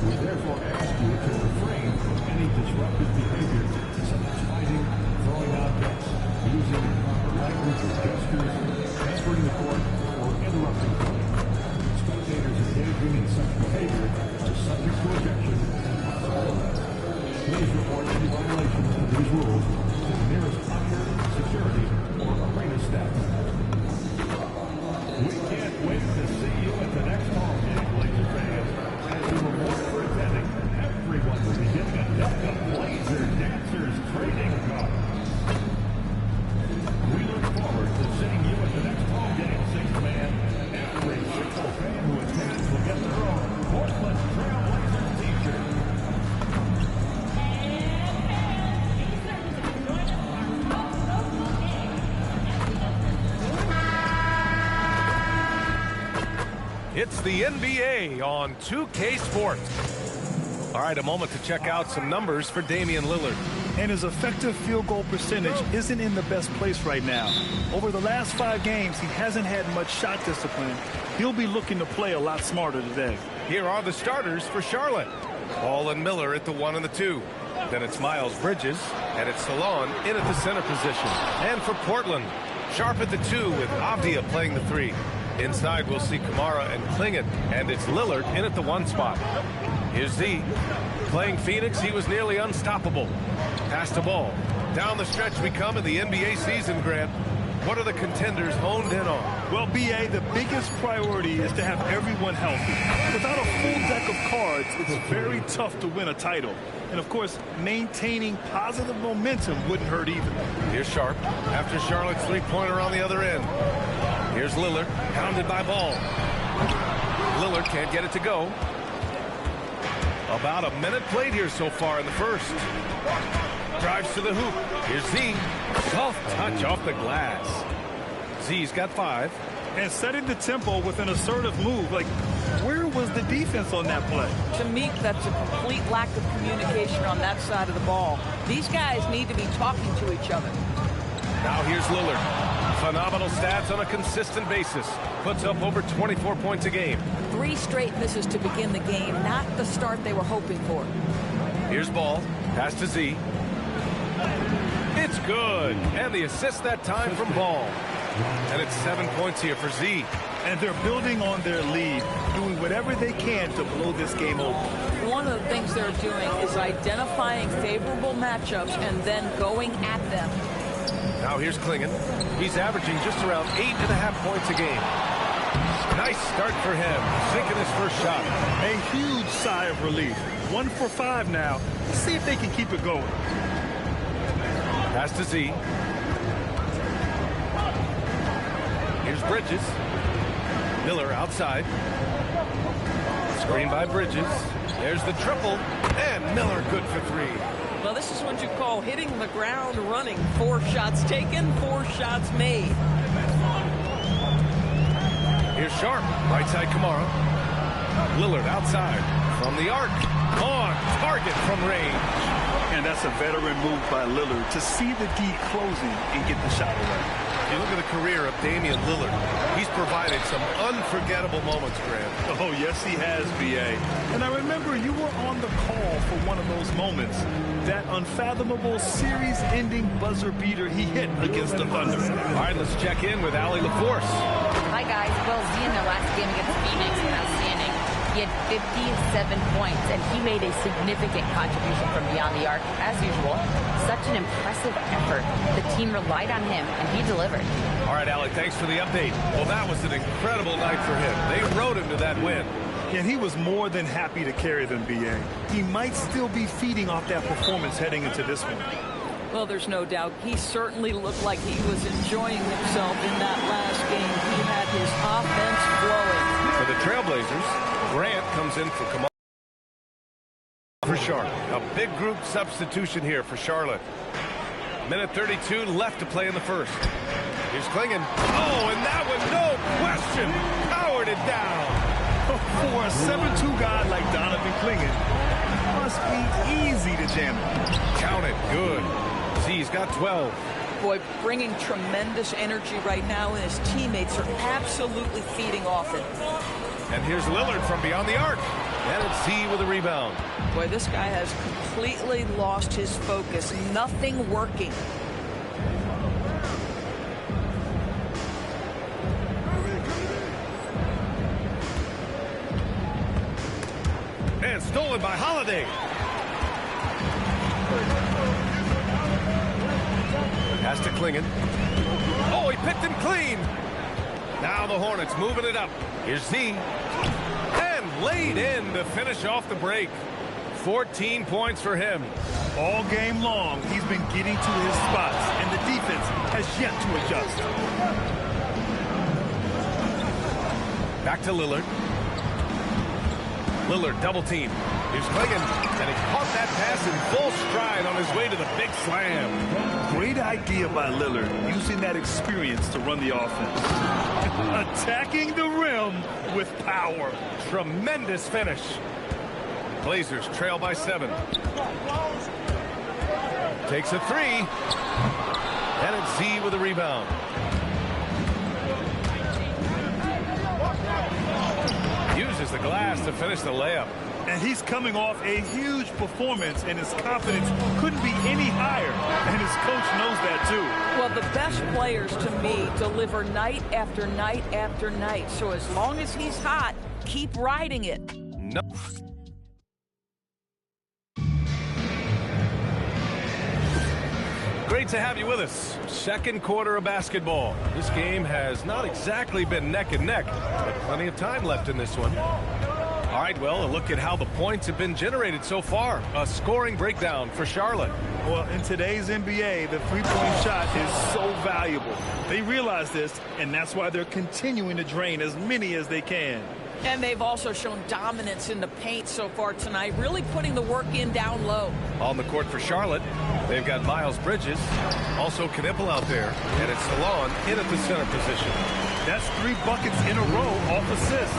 We therefore ask you to refrain from any disruptive behavior, such as fighting, throwing objects, using improper language or gestures, entering the court, or interrupting play. Spectators engaging in such behavior are subject to ejection and possible arrest. Please report any violations of these rules to the nearest usher, security, or arena staff. We can't wait to see you at the next home game, Blazer fans. As a reward for attending, everyone will be getting a deck of Blazer Dancers trading cards. We look forward to seeing you at the next home game, Sixth Man. Every single fan who attends will get their own Portland Trail Blazers t-shirt. It's the NBA on 2K Sports. All right, a moment to check out some numbers for Damian Lillard. And his effective field goal percentage isn't in the best place right now. Over the last 5 games, he hasn't had much shot discipline. He'll be looking to play a lot smarter today. Here are the starters for Charlotte. Ball and Miller at the 1 and the 2. Then it's Miles Bridges, and it's Salon in at the center position. And for Portland, Sharp at the 2 with Avdia playing the 3. Inside, we'll see Kamara and Klingon, and it's Lillard in at the 1 spot. Here's Z. Playing Phoenix, he was nearly unstoppable. Pass the ball. Down the stretch we come in the NBA season, Grant. What are the contenders honed in on? Well, B.A., the biggest priority is to have everyone healthy. Without a full deck of cards, it's very tough to win a title. And, of course, maintaining positive momentum wouldn't hurt either. Here's Sharp after Charlotte's three-pointer on the other end. Here's Lillard, pounded by Ball. Lillard can't get it to go. About a minute played here so far in the first. Drives to the hoop. Here's Z. Soft touch off the glass. Z's got 5. And setting the tempo with an assertive move. Like, where was the defense on that play? To me, that's a complete lack of communication on that side of the ball. These guys need to be talking to each other. Now here's Lillard. Phenomenal stats on a consistent basis. Puts up over 24 points a game. 3 straight misses to begin the game. Not the start they were hoping for. Here's Ball. Pass to Z. It's good. And the assist that time from Ball. And it's 7 points here for Z. And they're building on their lead, doing whatever they can to blow this game open. One of the things they're doing is identifying favorable matchups and then going at them. Now here's Klingon. He's averaging just around 8.5 points a game. Nice start for him, sinking his first shot. A huge sigh of relief. 1 for 5 now. Let's see if they can keep it going. Pass to Z. Here's Bridges. Miller outside. Screen by Bridges. There's the triple. And Miller good for 3. Well, this is what you call hitting the ground running. 4 shots taken, 4 shots made. Here's Sharp. Right side Kamara. Lillard outside. From the arc. On target from range. And that's a veteran move by Lillard to see the D closing and get the shot away. You look at the career of Damian Lillard. He's provided some unforgettable moments, Grant. Oh, yes, he has, B.A. And I remember you were on the call for one of those moments. That unfathomable series-ending buzzer beater he hit against the Thunder. All right, let's check in with Allie LaForce. Hi, guys. Well, Z in their last game against Phoenix was outstanding. He had 57 points, and he made a significant contribution from beyond the arc, as usual. Such an impressive effort. The team relied on him, and he delivered. All right, Alec, thanks for the update. Well, that was an incredible night for him. They rode him to that win. And he was more than happy to carry them, B.A. He might still be feeding off that performance heading into this one. Well, there's no doubt. He certainly looked like he was enjoying himself in that last game. He had his offense flowing. For the Trailblazers, Grant comes in for Kamara. For Sharp. A big group substitution here for Charlotte. Minute 32 left to play in the first. Here's Klingon. Oh, and that one, no question, powered it down. For a 7'2" guy like Donovan Klingon, must be easy to jam it. Count it, good. Z's got 12. Boy, bringing tremendous energy right now, and his teammates are absolutely feeding off it. And here's Lillard from beyond the arc. And it's Z with a rebound. Boy, this guy has completely lost his focus. Nothing working. And stolen by Holiday. Has to Clingan. Oh, he picked him clean. Now the Hornets moving it up. Here's Z. And laid in to finish off the break. 14 points for him. All game long, he's been getting to his spots, and the defense has yet to adjust. Back to Lillard. Lillard double team. Here's Clingan, and he caught that pass in full stride on his way to the big slam. Great idea by Lillard, using that experience to run the offense. Attacking the rim with power. Tremendous finish. Blazers trail by 7. Takes a 3. And it's Z with a rebound. Uses the glass to finish the layup. And he's coming off a huge performance, and his confidence couldn't be any higher. And his coach knows that, too. Well, the best players, to me, deliver night after night after night. So as long as he's hot, keep riding it. No. Great to have you with us. Second quarter of basketball. This game has not exactly been neck and neck, but plenty of time left in this one. All right, well, a look at how the points have been generated so far. A scoring breakdown for Charlotte. Well, in today's NBA, the three-point shot is so valuable. They realize this, and that's why they're continuing to drain as many as they can. And they've also shown dominance in the paint so far tonight, really putting the work in down low. On the court for Charlotte, they've got Miles Bridges, also Knipple out there, and it's Salon in at the center position. That's 3 buckets in a row off assist.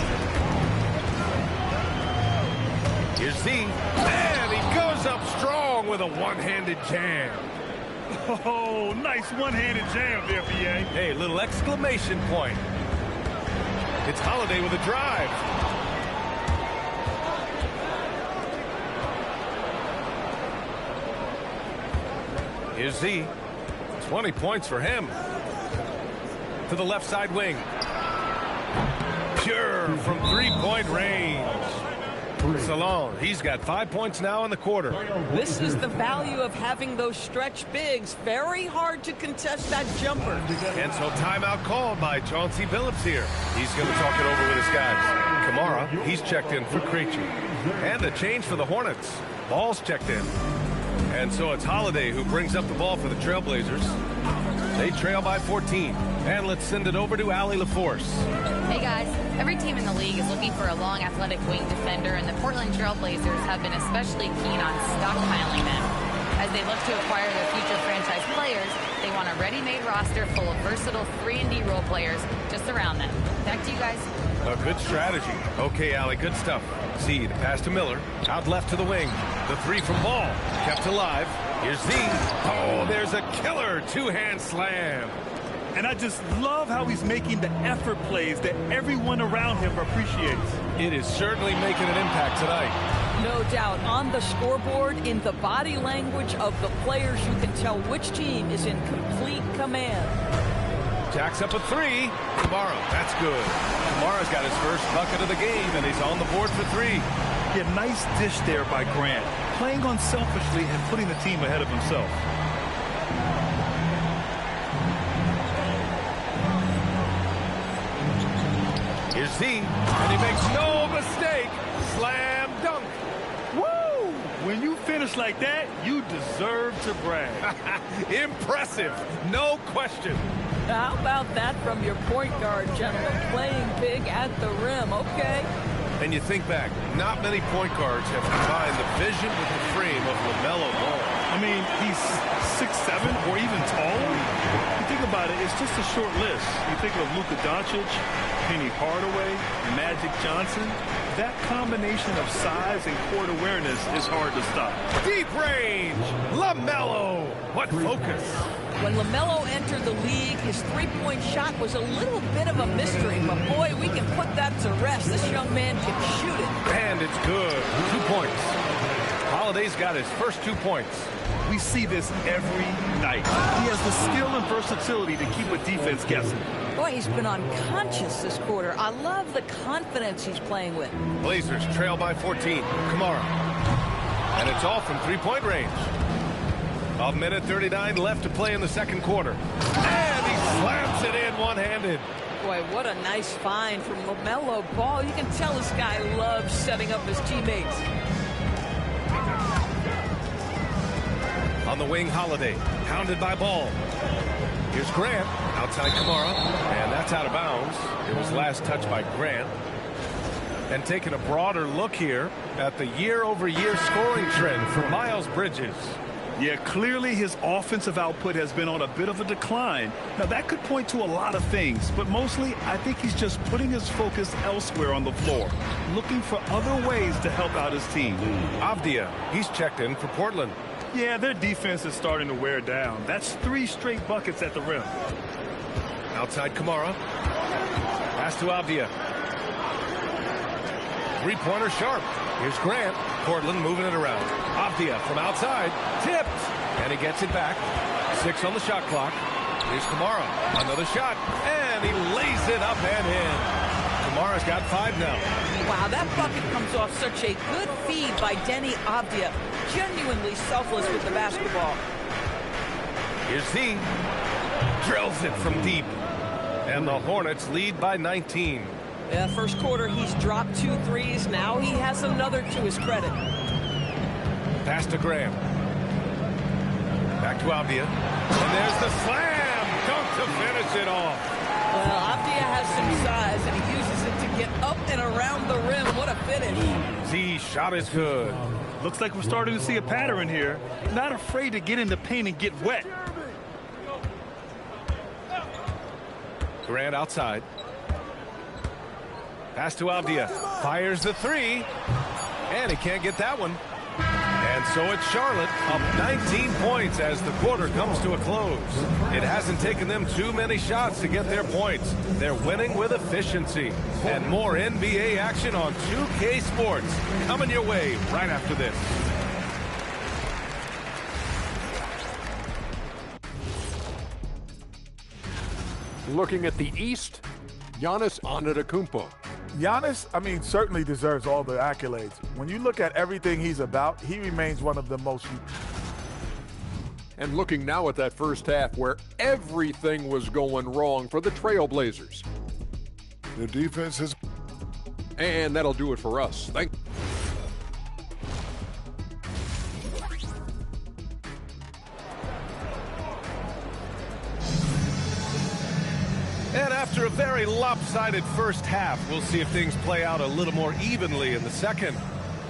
Here's Z, and he goes up strong with a one-handed jam. Oh, nice one-handed jam there, BA. Hey, little exclamation point. It's Holiday with a drive. Here's Z. 20 points for him. To the left side wing. Pure from three-point range. Salon, he's got 5 points now in the quarter. This is the value of having those stretch bigs. Very hard to contest that jumper. And so timeout called by Chauncey Billups here. He's going to talk it over with his guys. Kamara, he's checked in for Krejci. And a change for the Hornets. Ball's checked in. And so it's Holiday who brings up the ball for the Trailblazers. They trail by 14. And let's send it over to Allie LaForce. Hey guys, every team in the league is looking for a long athletic wing defender, and the Portland Trailblazers have been especially keen on stockpiling them. As they look to acquire their future franchise players, they want a ready-made roster full of versatile 3-and-D role players to surround them. Back to you guys. A good strategy. Okay, Allie, good stuff. Z, the pass to Miller. Out left to the wing. The 3 from Ball. Kept alive. Here's Z. Oh, there's a killer two-hand slam. And I just love how he's making the effort plays that everyone around him appreciates. It is certainly making an impact tonight. No doubt. On the scoreboard, in the body language of the players, you can tell which team is in complete command. Jacks up a 3. Kamara, that's good. Kamara's got his first bucket of the game, and he's on the board for 3. Yeah, nice dish there by Grant. Playing unselfishly and putting the team ahead of himself. Here's Z, and he makes no mistake. Slam dunk. Woo! When you finish like that, you deserve to brag. Impressive, no question. How about that from your point guard, gentlemen? Playing big at the rim, okay. And you think back, not many point guards have combined the vision with the frame of LaMelo Ball. I mean, he's 6'7", or even taller. You think about it, it's just a short list. You think of Luka Doncic, Penny Hardaway, Magic Johnson. That combination of size and court awareness is hard to stop. Deep range, LaMelo. What focus. When LaMelo entered the league, his three-point shot was a little bit of a mystery, but boy, we can put that to rest. This young man can shoot it. And it It's good. 2 points. Holiday's got his first 2 points. We see this every night. He has the skill and versatility to keep a defense guessing. Boy, he's been unconscious this quarter. I love the confidence he's playing with. Blazers trail by 14. Kamara. And it's all from three-point range. 1:39 left to play in the second quarter. And he slams it in one-handed. Boy, what a nice find from LaMelo Ball. You can tell this guy loves setting up his teammates. On the wing, Holiday. Pounded by Ball. Here's Grant. Outside Kamara. And that's out of bounds. It was last touched by Grant. And taking a broader look here at the year-over-year scoring trend for Miles Bridges. Yeah, clearly his offensive output has been on a bit of a decline. Now, that could point to a lot of things, but mostly I think he's just putting his focus elsewhere on the floor, looking for other ways to help out his team. Avdia, he's checked in for Portland. Yeah, their defense is starting to wear down. That's 3 straight buckets at the rim. Outside Kamara. Pass to Avdia. Three-pointer sharp. Here's Grant. Portland moving it around. Avdia from outside. Tipped. And he gets it back. 6 on the shot clock. Here's Kamara. Another shot. And he lays it up and in. Kamara's got 5 now. Wow, that bucket comes off such a good feed by Deni Avdia. Genuinely selfless with the basketball. Here's Z. Drills it from deep. And the Hornets lead by 19. Yeah, first quarter, he's dropped 2 threes. Now he has another to his credit. Pass to Graham. Back to Avdia. And there's the slam. Dunk to finish it off. Well, Avdia has some size, and he uses it to get up and around the rim. What a finish. Z shot is good. Looks like we're starting to see a pattern here. Not afraid to get in the paint and get wet. Grant outside. Pass to Avdia. Fires the 3. And he can't get that one. And so it's Charlotte up 19 points as the quarter comes to a close. It hasn't taken them too many shots to get their points. They're winning with efficiency. And more NBA action on 2K Sports coming your way right after this. Looking at the East, Giannis Antetokounmpo. Giannis, certainly deserves all the accolades. When you look at everything he's about, he remains one of the most. And looking now at that first half where everything was going wrong for the Trailblazers. Their defense has. And that'll do it for us. Thank you. And after a very lopsided first half, we'll see if things play out a little more evenly in the second.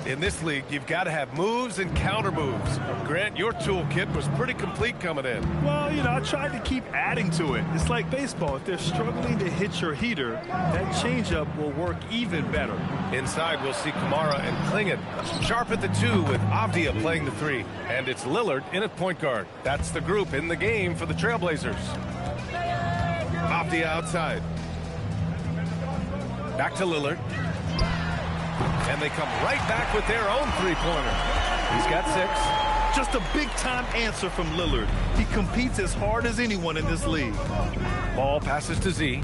In this league, you've got to have moves and counter moves. Grant, your toolkit was pretty complete coming in. Well, I tried to keep adding to it. It's like baseball. If they're struggling to hit your heater, that changeup will work even better. Inside, we'll see Kamara and Klingon. Sharp at the 2 with Avdia playing the 3. And it's Lillard in at point guard. That's the group in the game for the Trailblazers. Avdia outside. Back to Lillard. And they come right back with their own 3-pointer. He's got 6. Just a big-time answer from Lillard. He competes as hard as anyone in this league. Ball passes to Z.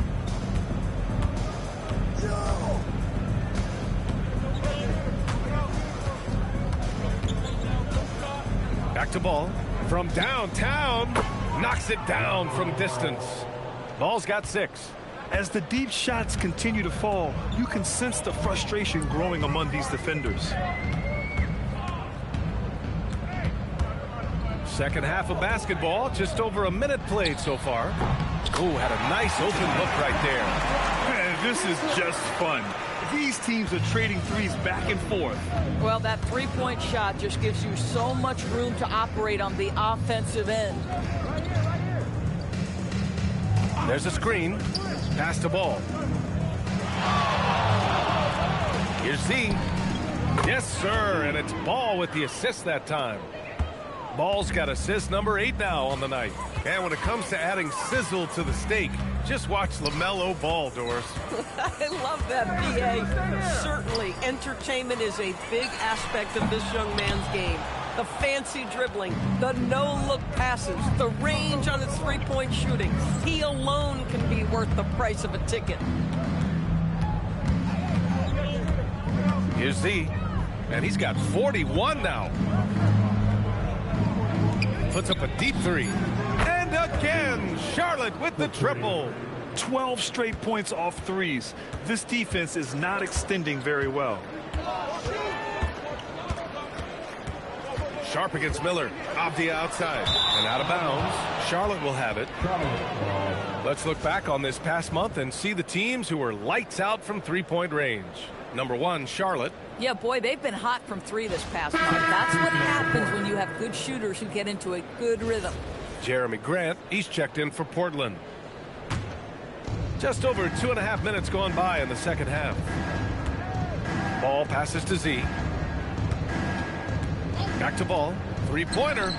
Back to Ball. From downtown. Knocks it down from distance. Ball's got 6. As the deep shots continue to fall, you can sense the frustration growing among these defenders. Second half of basketball, just over a minute played so far. Ooh, had a nice open look right there. Man, this is just fun. These teams are trading threes back and forth. Well, that 3-point shot just gives you so much room to operate on the offensive end. There's a screen. Pass to Ball. Here's Z. Yes, sir. And it's Ball with the assist that time. Ball's got assist number 8 now on the night. And when it comes to adding sizzle to the steak, just watch LaMelo Ball, Doris. I love that, B.A. Certainly, entertainment is a big aspect of this young man's game. The fancy dribbling, the no-look passes, the range on his three-point shooting. He alone can be worth the price of a ticket. Here's Z, and he's got 41 now. Puts up a deep three. And again, Charlotte with the triple. 12 straight points off threes. This defense is not extending very well. Sharp against Miller. Off the outside. And out of bounds. Charlotte will have it. Let's look back on this past month and see the teams who were lights out from three-point range. Number 1, Charlotte. Yeah, boy, they've been hot from three this past month. That's what happens when you have good shooters who get into a good rhythm. Jeremy Grant, he's checked in for Portland. Just over 2.5 minutes gone by in the second half. Ball passes to Z. Back to Ball. Three-pointer.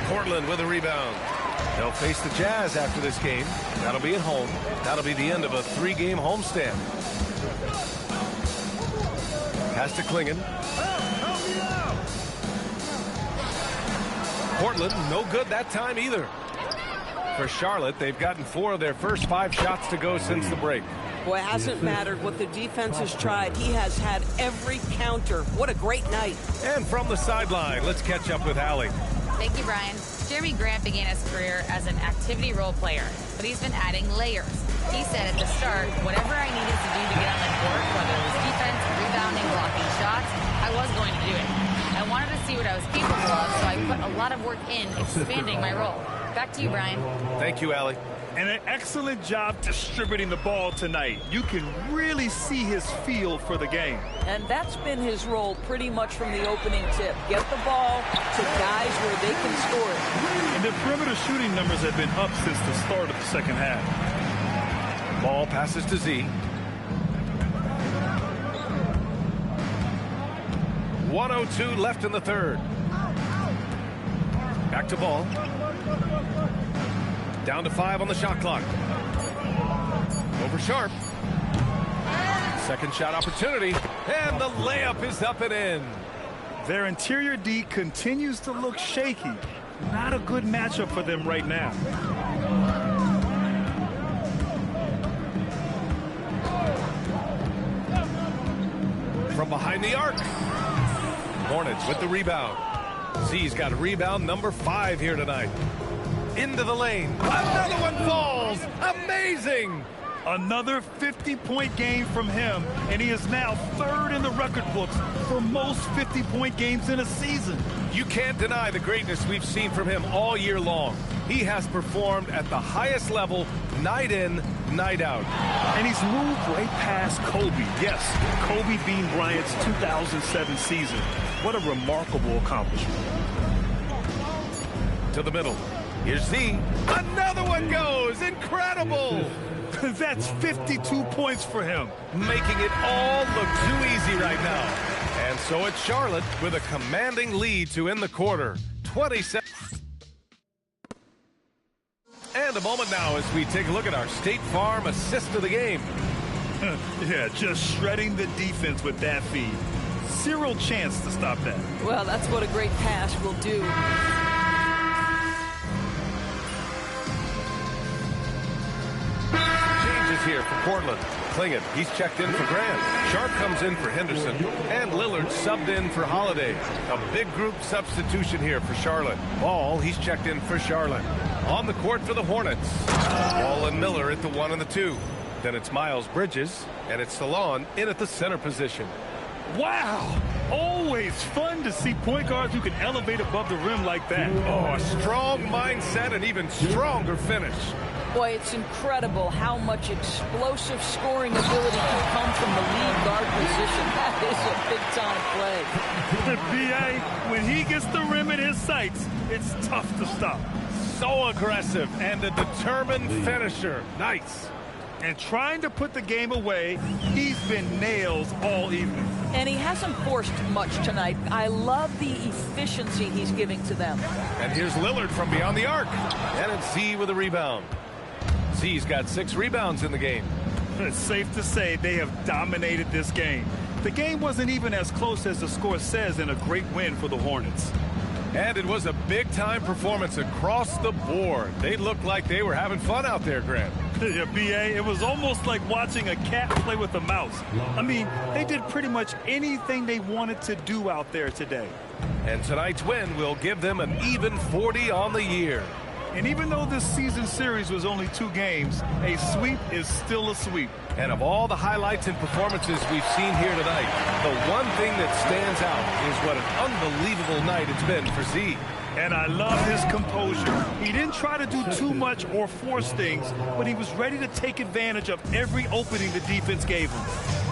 Portland with a rebound. They'll face the Jazz after this game. That'll be at home. That'll be the end of a 3-game homestand. Pass to Klingon. Portland, no good that time either. For Charlotte, they've gotten 4 of their first 5 shots to go since the break. Boy, it hasn't mattered what the defense has tried. He has had every counter. What a great night. And from the sideline, let's catch up with Allie. Thank you, Brian. Jeremy Grant began his career as an activity role player, but he's been adding layers. He said at the start, whatever I needed to do to get on the court, whether it was defense, rebounding, blocking shots, I was going to do it. I wanted to see what I was capable of, so I put a lot of work in expanding my role. Back to you, Brian. Thank you, Allie. And an excellent job distributing the ball tonight. You can really see his feel for the game. And that's been his role pretty much from the opening tip. Get the ball to guys where they can score it. And the perimeter shooting numbers have been up since the start of the second half. Ball passes to Z. 1:02 left in the third. Back to Ball. Down to 5 on the shot clock. Over Sharp. Second shot opportunity. And the layup is up and in. Their interior D continues to look shaky. Not a good matchup for them right now. From behind the arc. Hornets with the rebound. Z's got a rebound number 5 here tonight. Into the lane. Another one falls. Amazing. Another 50-point game from him, and he is now 3rd in the record books for most 50-point games in a season. You can't deny the greatness we've seen from him all year long. He has performed at the highest level, night in, night out. And he's moved right past Kobe. Yes, Kobe being Bryant's 2007 season. What a remarkable accomplishment. To the middle. Here's Z. Another one goes. Incredible. That's 52 points for him. Making it all look too easy right now. And so it's Charlotte with a commanding lead to end the quarter. 27. And a moment now as we take a look at our State Farm assist of the game. Yeah, just shredding the defense with that feed. Zero chance to stop that. Well, that's what a great pass will do. Changes here for Portland. Klingon, he's checked in for Grant. Sharp comes in for Henderson. And Lillard subbed in for Holiday. A big group substitution here for Charlotte. Ball, he's checked in for Charlotte. On the court for the Hornets. Ball and Miller at the 1 and the 2. Then it's Miles Bridges, and it's Salon in at the center position. Wow! Always fun to see point guards who can elevate above the rim like that. Oh, a strong mindset and even stronger finish. Boy, it's incredible how much explosive scoring ability can come from the lead guard position. That is a big-time play. B.A., when he gets the rim in his sights, it's tough to stop. So aggressive and a determined finisher. Nice. And trying to put the game away, he's been nails all evening. And he hasn't forced much tonight. I love the efficiency he's giving to them. And here's Lillard from beyond the arc. And it's Z with a rebound. Z's got 6 rebounds in the game. It's safe to say they have dominated this game. The game wasn't even as close as the score says in a great win for the Hornets. And it was a big-time performance across the board. They looked like they were having fun out there, Grant. Yeah, B.A., it was almost like watching a cat play with a mouse. I mean, they did pretty much anything they wanted to do out there today. And tonight's win will give them an even 40 on the year. And even though this season series was only 2 games, a sweep is still a sweep. And of all the highlights and performances we've seen here tonight, the one thing that stands out is what an unbelievable night it's been for Z. And I love his composure. He didn't try to do too much or force things, but he was ready to take advantage of every opening the defense gave him.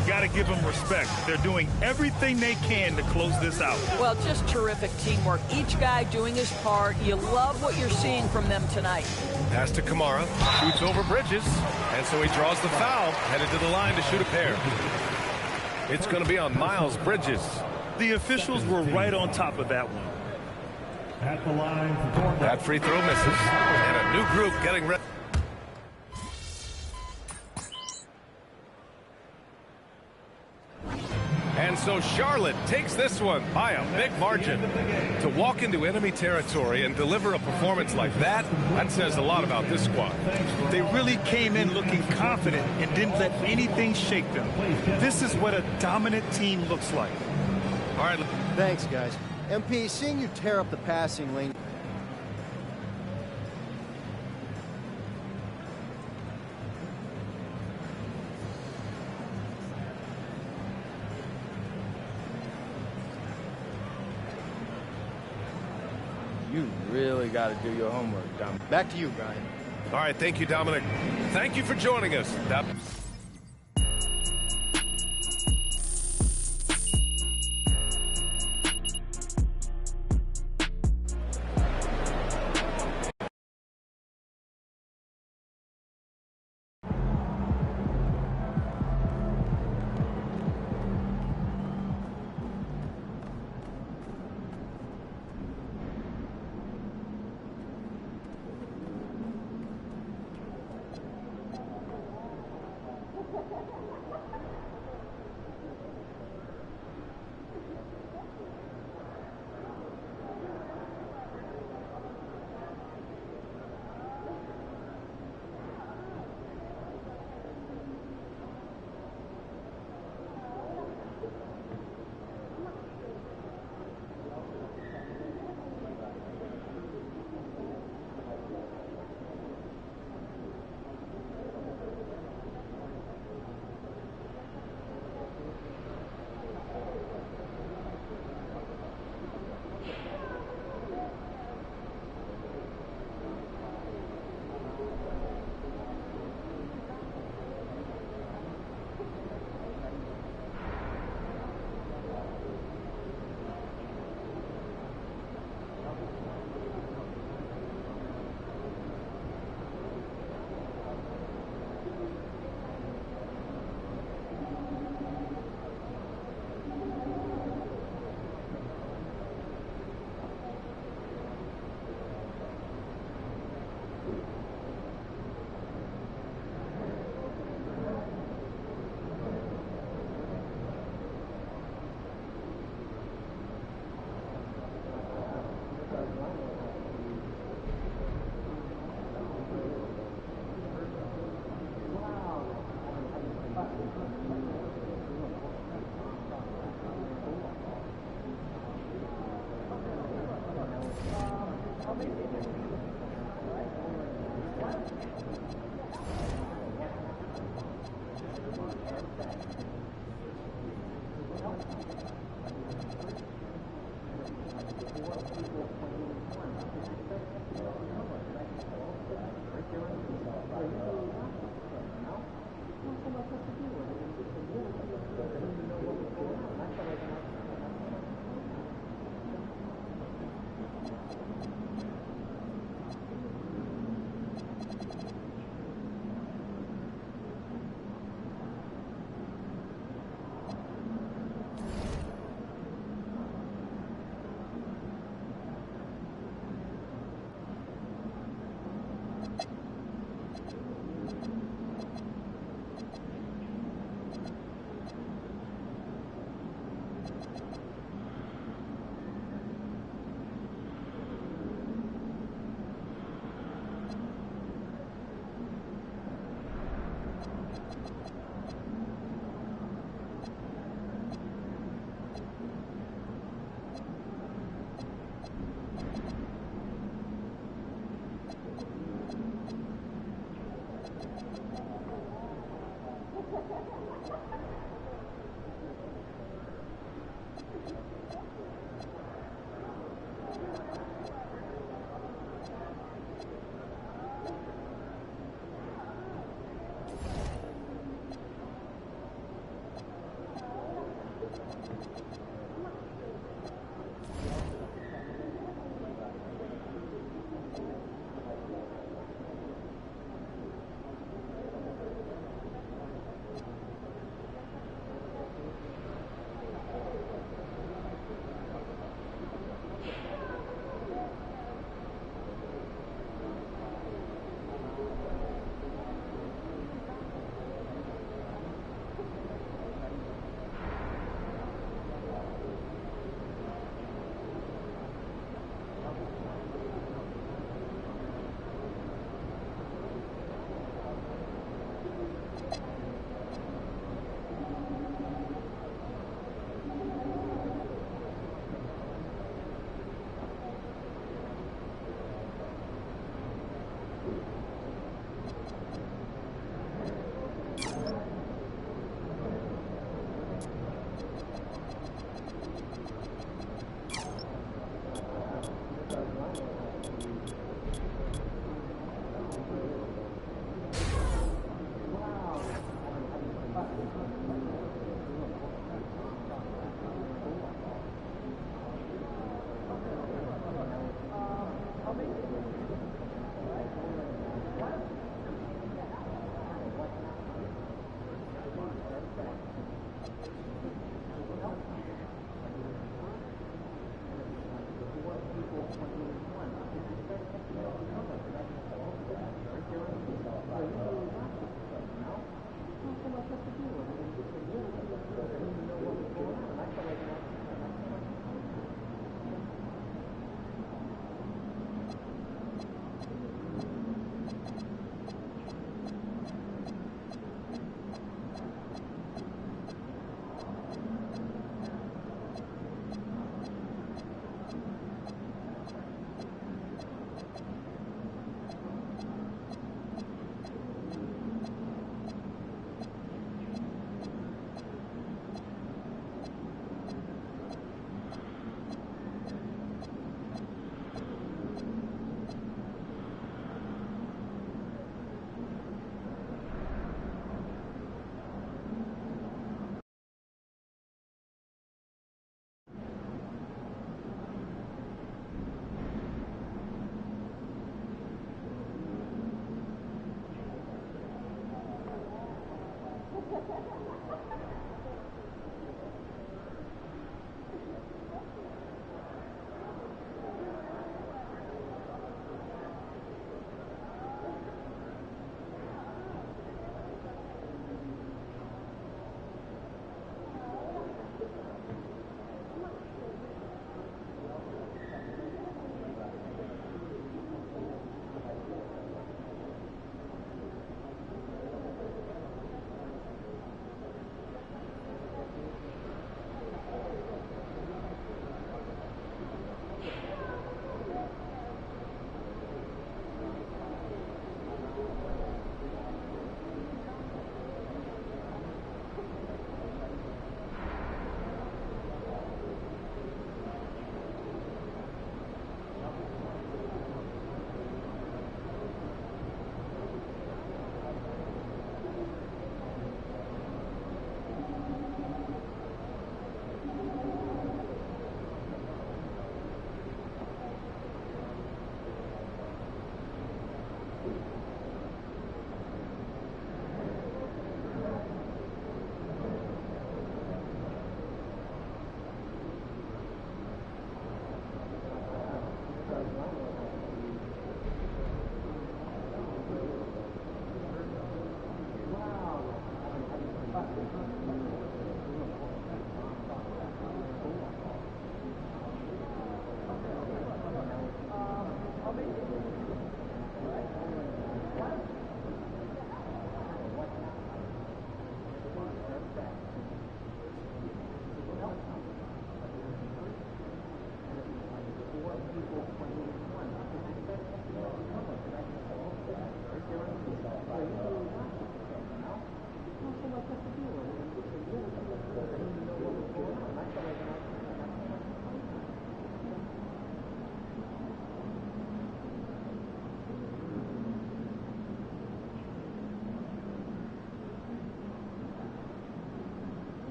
You got to give them respect. They're doing everything they can to close this out. Well, just terrific teamwork. Each guy doing his part. You love what you're seeing from them tonight. Pass to Kamara, shoots over Bridges, and so he draws the foul, headed to the line to shoot a pair. It's going to be on Miles Bridges. The officials were right on top of that one. At the line for that free throw misses, and a new group getting ready. And so Charlotte takes this one by a big margin. To walk into enemy territory and deliver a performance like that, that says a lot about this squad. They really came in looking confident and didn't let anything shake them. This is what a dominant team looks like. All right. Thanks, guys. MP, seeing you tear up the passing lane. You really got to do your homework, Dominic. Back to you, Brian. All right, thank you, Dominic. Thank you for joining us.